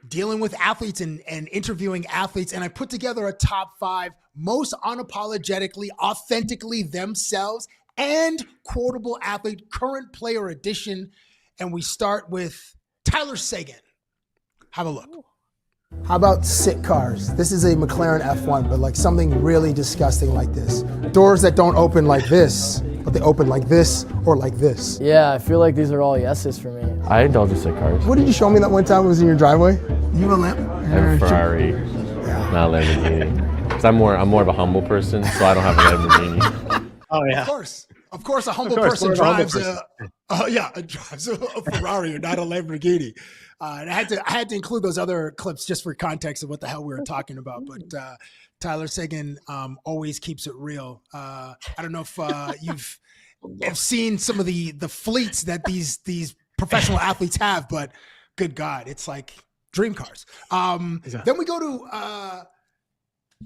dealing with athletes and interviewing athletes. And I put together a top 5 most unapologetically, authentically themselves and quotable athlete, current player edition. And we start with Tyler Seguin. Have a look. How about sick cars? This is a McLaren F1, but like something really disgusting like this. Doors that don't open like this, but they open like this or like this. Yeah, I feel like these are all yeses for me. I indulge in sick cars. What did you show me that one time it was in your driveway? You a lamp? I have a Ferrari, not a Lamborghini. Because I'm more of a humble person, so I don't have a Lamborghini. Oh yeah. Of course, a humble person drives drives a Ferrari or not a Lamborghini. And I had to include those other clips just for context of what the hell we were talking about. But Tyler Seguin always keeps it real. I don't know if you've seen some of the fleets that these professional athletes have, but good God, it's like dream cars. Then we go to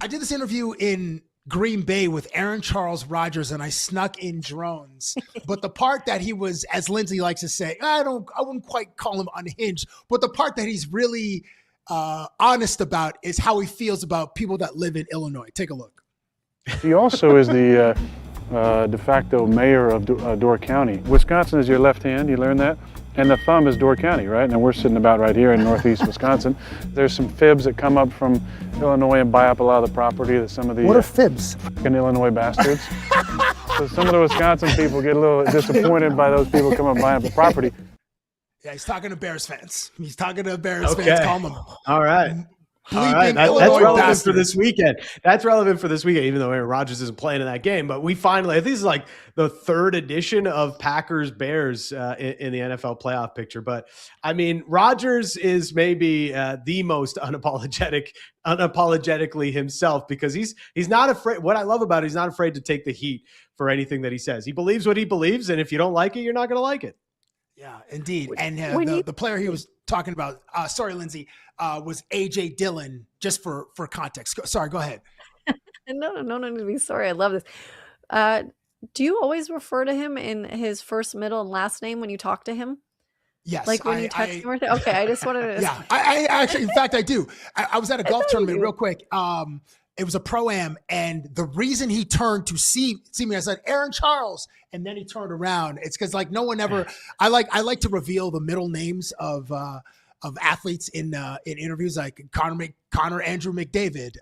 I did this interview in Green Bay with Aaron Charles Rodgers, and I snuck in drones. But the part that he was, as Lindsay likes to say, I wouldn't quite call him unhinged, but the part that he's really honest about is how he feels about people that live in Illinois. Take a look. He also is the de facto mayor of Door County. Wisconsin is your left hand, you learn that? And the thumb is Door County, right? And we're sitting about right here in northeast Wisconsin. There's some fibs that come up from Illinois and buy up a lot of the property that some of the— What are fibs? Fucking Illinois bastards. So some of the Wisconsin people get a little disappointed by those people coming and buying up the property. Yeah, he's talking to Bears fans. He's talking to Bears fans. Calm him. All right. All right, that's relevant for this weekend. That's relevant for this weekend, even though Aaron Rodgers isn't playing in that game. But we finally, I think this is like the 3rd edition of Packers Bears in the NFL playoff picture. But I mean, Rodgers is maybe the most unapologetically himself because he's not afraid. What I love about it, he's not afraid to take the heat for anything that he says. He believes what he believes, and if you don't like it, you're not going to like it. Yeah, indeed. And the player he was talking about, sorry, Lindsay, was A.J. Dillon, just for context. Sorry, go ahead. No need to be sorry. I love this. Do you always refer to him in his first, middle, and last name when you talk to him? Yes. Like when you text him or anything? Okay, I just wanted to— Yeah, I actually, in fact, I do. I was at a golf tournament real quick. it was a pro-am, and the reason he turned to see me, I said, Aaron Charles, and then he turned around. It's because like no one ever. I like to reveal the middle names of athletes in interviews, like Connor Andrew McDavid,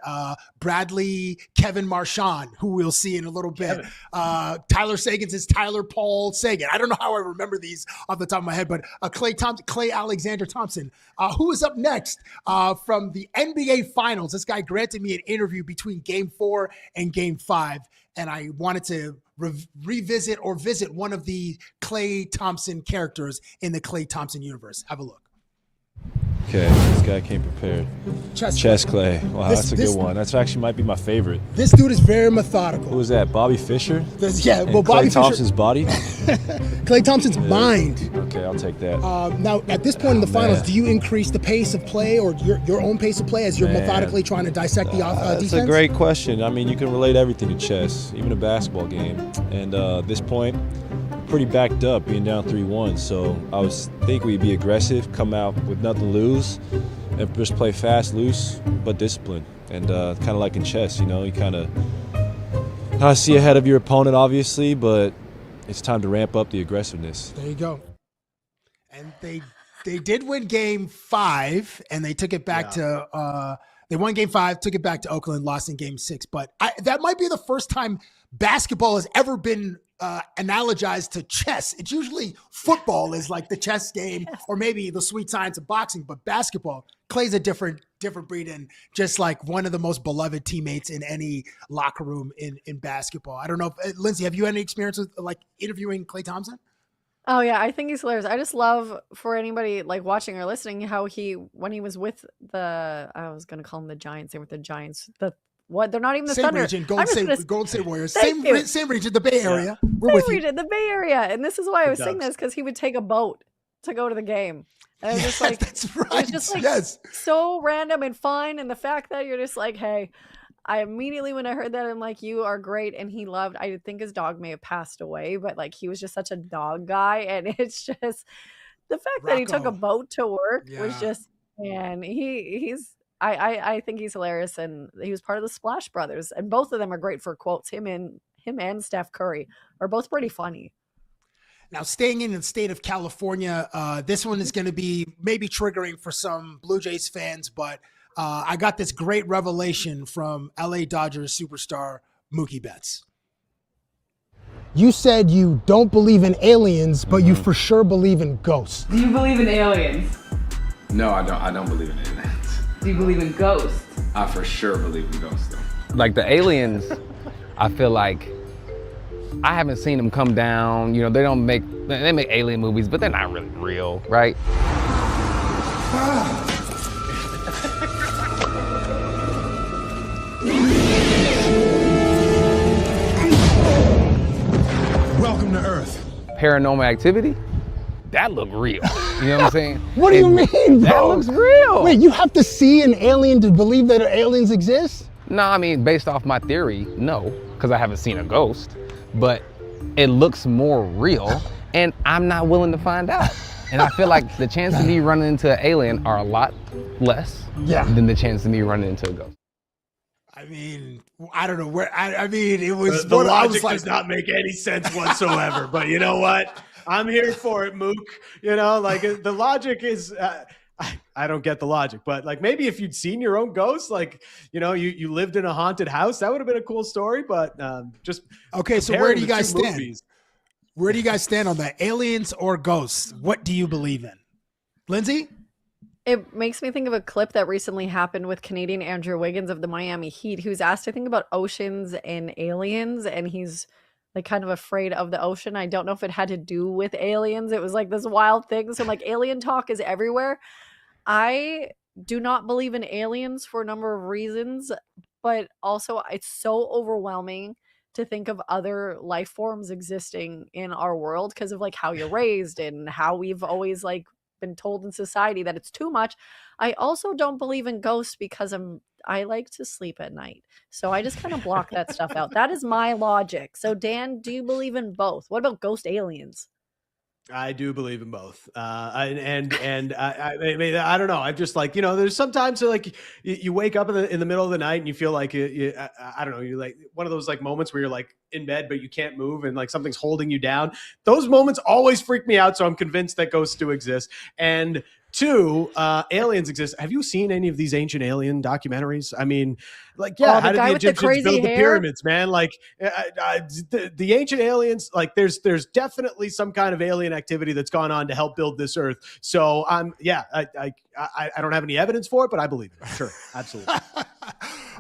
Bradley Kevin Marchand, who we'll see in a little bit. Tyler Sagan's is Tyler Paul Sagan. I don't know how I remember these off the top of my head, but Clay Alexander Thompson. Who is up next from the NBA Finals? This guy granted me an interview between Game 4 and Game 5, and I wanted to revisit or visit one of the Klay Thompson characters in the Klay Thompson universe. Have a look. Okay, this guy came prepared. Chess Clay. Wow, that's a good one. That's actually might be my favorite. This dude is very methodical. Who was that? Bobby Fischer? Bobby Thompson's body? Klay Thompson's mind. Okay, I'll take that. Now, at this point in the finals, do you increase the pace of play or your own pace of play as you're methodically trying to dissect the defense? That's a great question. I mean, you can relate everything to chess, even a basketball game. And at this point, pretty backed up, being down 3-1. So I think we'd be aggressive, come out with nothing to lose, and just play fast, loose, but disciplined. And kind of like in chess, you kind of see ahead of your opponent, obviously, but it's time to ramp up the aggressiveness. There you go. And they did win Game 5, and they took it back to they won Game 5, took it back to Oakland, lost in Game 6. But that might be the first time basketball has ever been analogized to chess. It's usually football is like the chess game, or maybe the sweet science of boxing, but basketball, Klay's a different breed, and just like one of the most beloved teammates in any locker room in basketball. I don't know if, Lindsay, have you any experience with like interviewing Klay Thompson? Oh yeah, I think he's hilarious. I just love, for anybody like watching or listening, how when he was with I was gonna call them the Giants, they were the Giants. They're not even the same Thunder. Region, Golden State Warriors. Same region, the Bay Area. Yeah. We're with you. The Bay Area. And this is why I was saying this, because he would take a boat to go to the game. And I was just like, that's right. It was just like so random and fun. And the fact that you're just like, hey, I immediately, when I heard that, I'm like, you are great. And he loved, I think his dog may have passed away, but like he was just such a dog guy. And it's just the fact that he took a boat to work was just, man, I think he's hilarious, and he was part of the Splash Brothers, and both of them are great for quotes. Him and Steph Curry are both pretty funny. Now, staying in the state of California, this one is going to be maybe triggering for some Blue Jays fans, but I got this great revelation from LA Dodgers superstar Mookie Betts. You said you don't believe in aliens, but you for sure believe in ghosts. Do you believe in aliens? No, I don't. I don't believe in aliens. Do you believe in ghosts? I for sure believe in ghosts, though. Like the aliens, I feel like I haven't seen them come down. They make alien movies, but they're not really real, right? Welcome to Earth. Paranormal Activity? That looked real. You know what I'm saying? What do you mean, bro? That looks real. Wait, you have to see an alien to believe that aliens exist? No, I mean, based off my theory, no, because I haven't seen a ghost. But it looks more real, and I'm not willing to find out. And I feel like the chance of me running into an alien are a lot less than the chance of me running into a ghost. I mean, I don't know where. I mean, it was the logic does not make any sense whatsoever. But you know what? I'm here for it, Mook. Like the logic is, I don't get the logic, but like maybe if you'd seen your own ghost, like, you lived in a haunted house, that would have been a cool story. But just okay. So where do you guys stand? Movies. Where do you guys stand on that? Aliens or ghosts? What do you believe in, Lindsay? It makes me think of a clip that recently happened with Canadian Andrew Wiggins of the Miami Heat, who's asked to think about oceans and aliens, and he's like kind of afraid of the ocean. I don't know if it had to do with aliens. It was like this wild thing. So like alien talk is everywhere. I do not believe in aliens for a number of reasons, but also it's so overwhelming to think of other life forms existing in our world because of like how you're raised and how we've always like been told in society that it's too much. I also don't believe in ghosts because I like to sleep at night. So I just kind of block that stuff out. That is my logic. So Dan, do you believe in both? What about ghost aliens? I do believe in both. I mean, I don't know. I'm just like, there's sometimes like you wake up in the middle of the night and you feel like I don't know, you're like one of those like moments where you're like in bed, but you can't move and like something's holding you down. Those moments always freak me out. So I'm convinced that ghosts do exist. And two, aliens exist. Have you seen any of these ancient alien documentaries? I mean, like, yeah, how did the Egyptians build the pyramids, man? Like, the ancient aliens, like, there's definitely some kind of alien activity that's gone on to help build this Earth. So, I don't have any evidence for it, but I believe it. Sure, absolutely.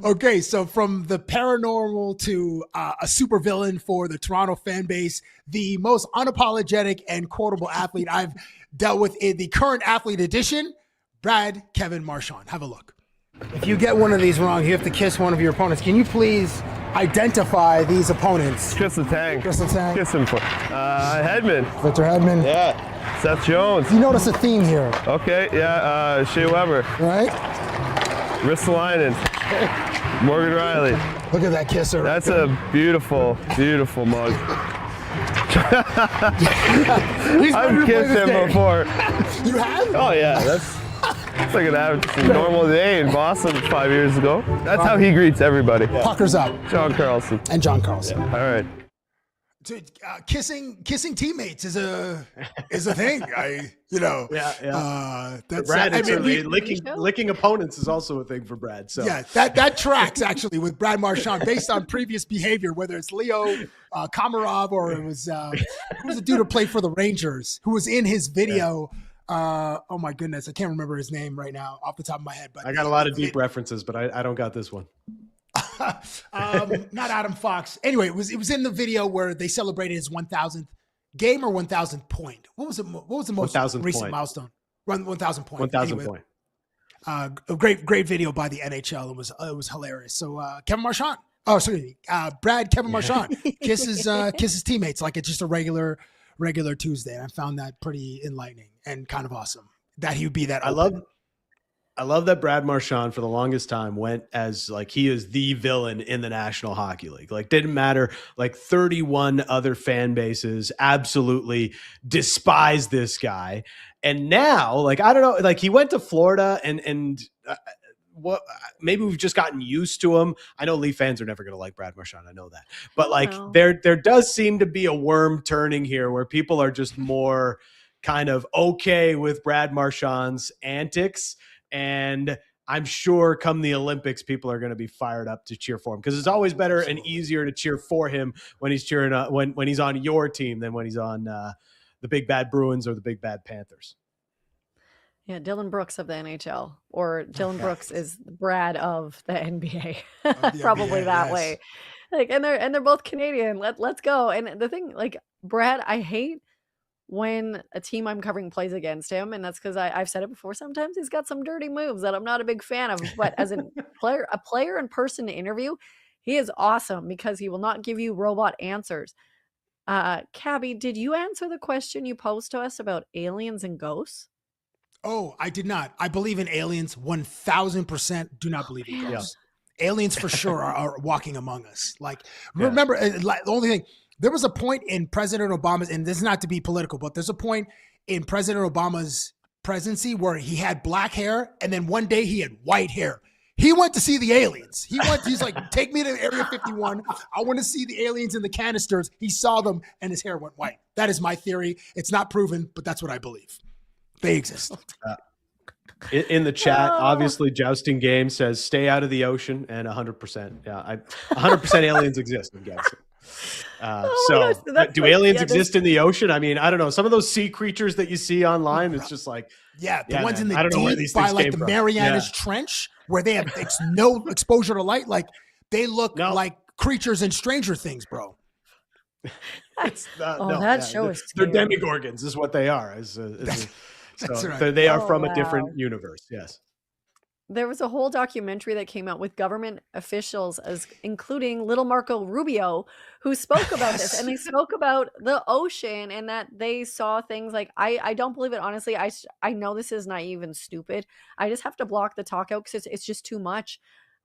Okay, so from the paranormal to a supervillain for the Toronto fan base, the most unapologetic and quotable athlete I've dealt with in the current athlete edition, Brad Kevin Marchand. Have a look. If you get one of these wrong, you have to kiss one of your opponents. Can you please identify these opponents? Chris Letang. Chris Letang. Kiss him for Hedman. Victor Hedman. Yeah. Seth Jones. You notice a theme here. Okay, yeah, Shea Weber. Right. Ristolainen. Morgan Riley. Look at that kisser. That's a beautiful, beautiful mug. I've kissed him before. You have? Oh yeah, that's like a normal day in Boston 5 years ago. That's how he greets everybody. Puckers up. John Carlson. And John Carlson. Yeah. All right. Kissing teammates is a thing. That's Brad. Licking opponents is also a thing for Brad. So yeah, that tracks actually with Brad Marchand based on previous behavior, whether it's Leo Komarov or it was who was the dude who played for the Rangers who was in his video. Oh my goodness, I can't remember his name right now off the top of my head. But I got a lot of deep references, but I don't got this one. Not Adam Fox. Anyway, it was in the video where they celebrated his 1,000th game or 1,000th point. What was the most recent milestone? 1,000 point. 1,000 anyway, point. A great video by the NHL. It was hilarious. So Kevin Marchand. Oh, sorry, Brad Kevin Marchand kisses teammates like it's just a regular Tuesday. And I found that pretty enlightening and kind of awesome that he would be that. I love that Brad Marchand for the longest time went as like he is the villain in the National Hockey League. Like didn't matter. Like 31 other fan bases absolutely despise this guy. And now, like I don't know, like he went to Florida and what maybe we've just gotten used to him. I know Leaf fans are never going to like Brad Marchand. I know that. But like there does seem to be a worm turning here where people are just more kind of okay with Brad Marchand's antics. And I'm sure come the Olympics, people are going to be fired up to cheer for him because it's always better and easier to cheer for him when he's cheering when he's on your team than when he's on the Big Bad Bruins or the Big Bad Panthers. Yeah, Dylan Brooks of the NHL, or Dylan Brooks is Brad of the NBA, probably that way. Like, and they're both Canadian. Let's go. And the thing, like Brad, I hate when a team I'm covering plays against him, and that's because I've said it before. Sometimes he's got some dirty moves that I'm not a big fan of. But as a player in person to interview, he is awesome because he will not give you robot answers. Cabbie, did you answer the question you posed to us about aliens and ghosts? Oh, I did not. I believe in aliens 1,000%. Do not believe in ghosts. Yeah. Aliens for sure are walking among us. Like, remember, the only thing. There was a point in President Obama's, and this is not to be political, but there's a point in President Obama's presidency where he had black hair, and then one day he had white hair. He went to see the aliens. He's like, take me to Area 51. I want to see the aliens in the canisters. He saw them, and his hair went white. That is my theory. It's not proven, but that's what I believe. They exist. In the chat, obviously, Jousting Game says, stay out of the ocean, and 100%. Yeah, 100% aliens exist, I'm guessing. Do aliens exist in the ocean? I mean, I don't know. Some of those sea creatures that you see online, it's just like, the ones in the deep by like the Marianas Trench where they have no exposure to light. Like they look like creatures in Stranger Things, bro. That show is they're demigorgons is what they are. That's right. They are from a different universe. Yes. There was a whole documentary that came out with government officials, including little Marco Rubio, who spoke about this. And they spoke about the ocean and that they saw things like, I don't believe it. Honestly, I know this is naive and stupid. I just have to block the talk out because it's just too much.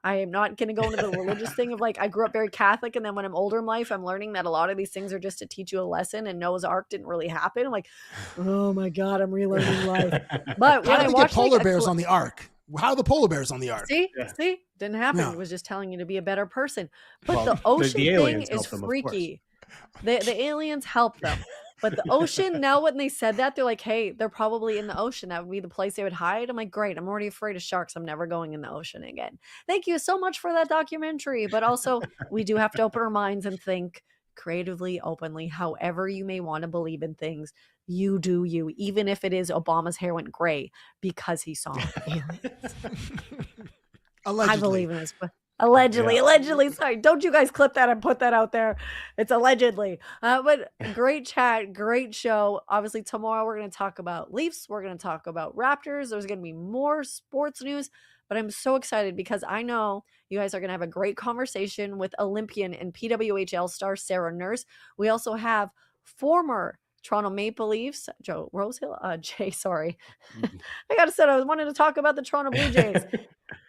I am not going to go into the religious thing of like, I grew up very Catholic. And then when I'm older in life, I'm learning that a lot of these things are just to teach you a lesson, and Noah's Ark didn't really happen. I'm like, oh my God, I'm relearning life. But when How I did we watch get polar like, bears on the Ark? How are the polar bears on the Ark? See, didn't happen. No. It was just telling you to be a better person. But Well, the ocean the thing aliens is help them, of freaky. The aliens help them. But the ocean, now when they said that, they're like, hey, they're probably in the ocean. That would be the place they would hide. I'm like, great. I'm already afraid of sharks. I'm never going in the ocean again. Thank you so much for that documentary. But also, we do have to open our minds and think creatively, openly, however you may want to believe in things. You do you, even if it is Obama's hair went gray because he saw aliens. Allegedly. I believe in this. But allegedly. Sorry, don't you guys clip that and put that out there. It's allegedly. But great chat, great show. Obviously, tomorrow we're going to talk about Leafs. We're going to talk about Raptors. There's going to be more sports news. But I'm so excited because I know you guys are going to have a great conversation with Olympian and PWHL star Sarah Nurse. We also have former Toronto Maple Leafs, Jay, sorry. I got to say, I was wanting to talk about the Toronto Blue Jays.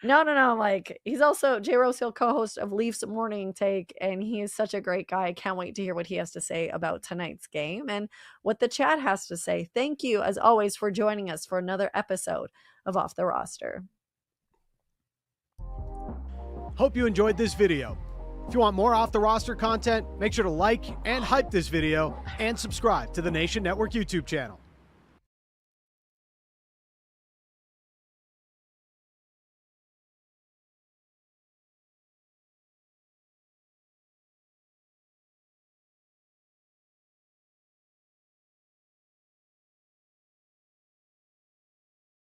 No. Like, he's also Jay Rosehill, co-host of Leafs Morning Take, and he is such a great guy. I can't wait to hear what he has to say about tonight's game and what the chat has to say. Thank you, as always, for joining us for another episode of Off the Roster. Hope you enjoyed this video. If you want more Off the Roster content, make sure to like and hype this video and subscribe to the Nation Network YouTube channel.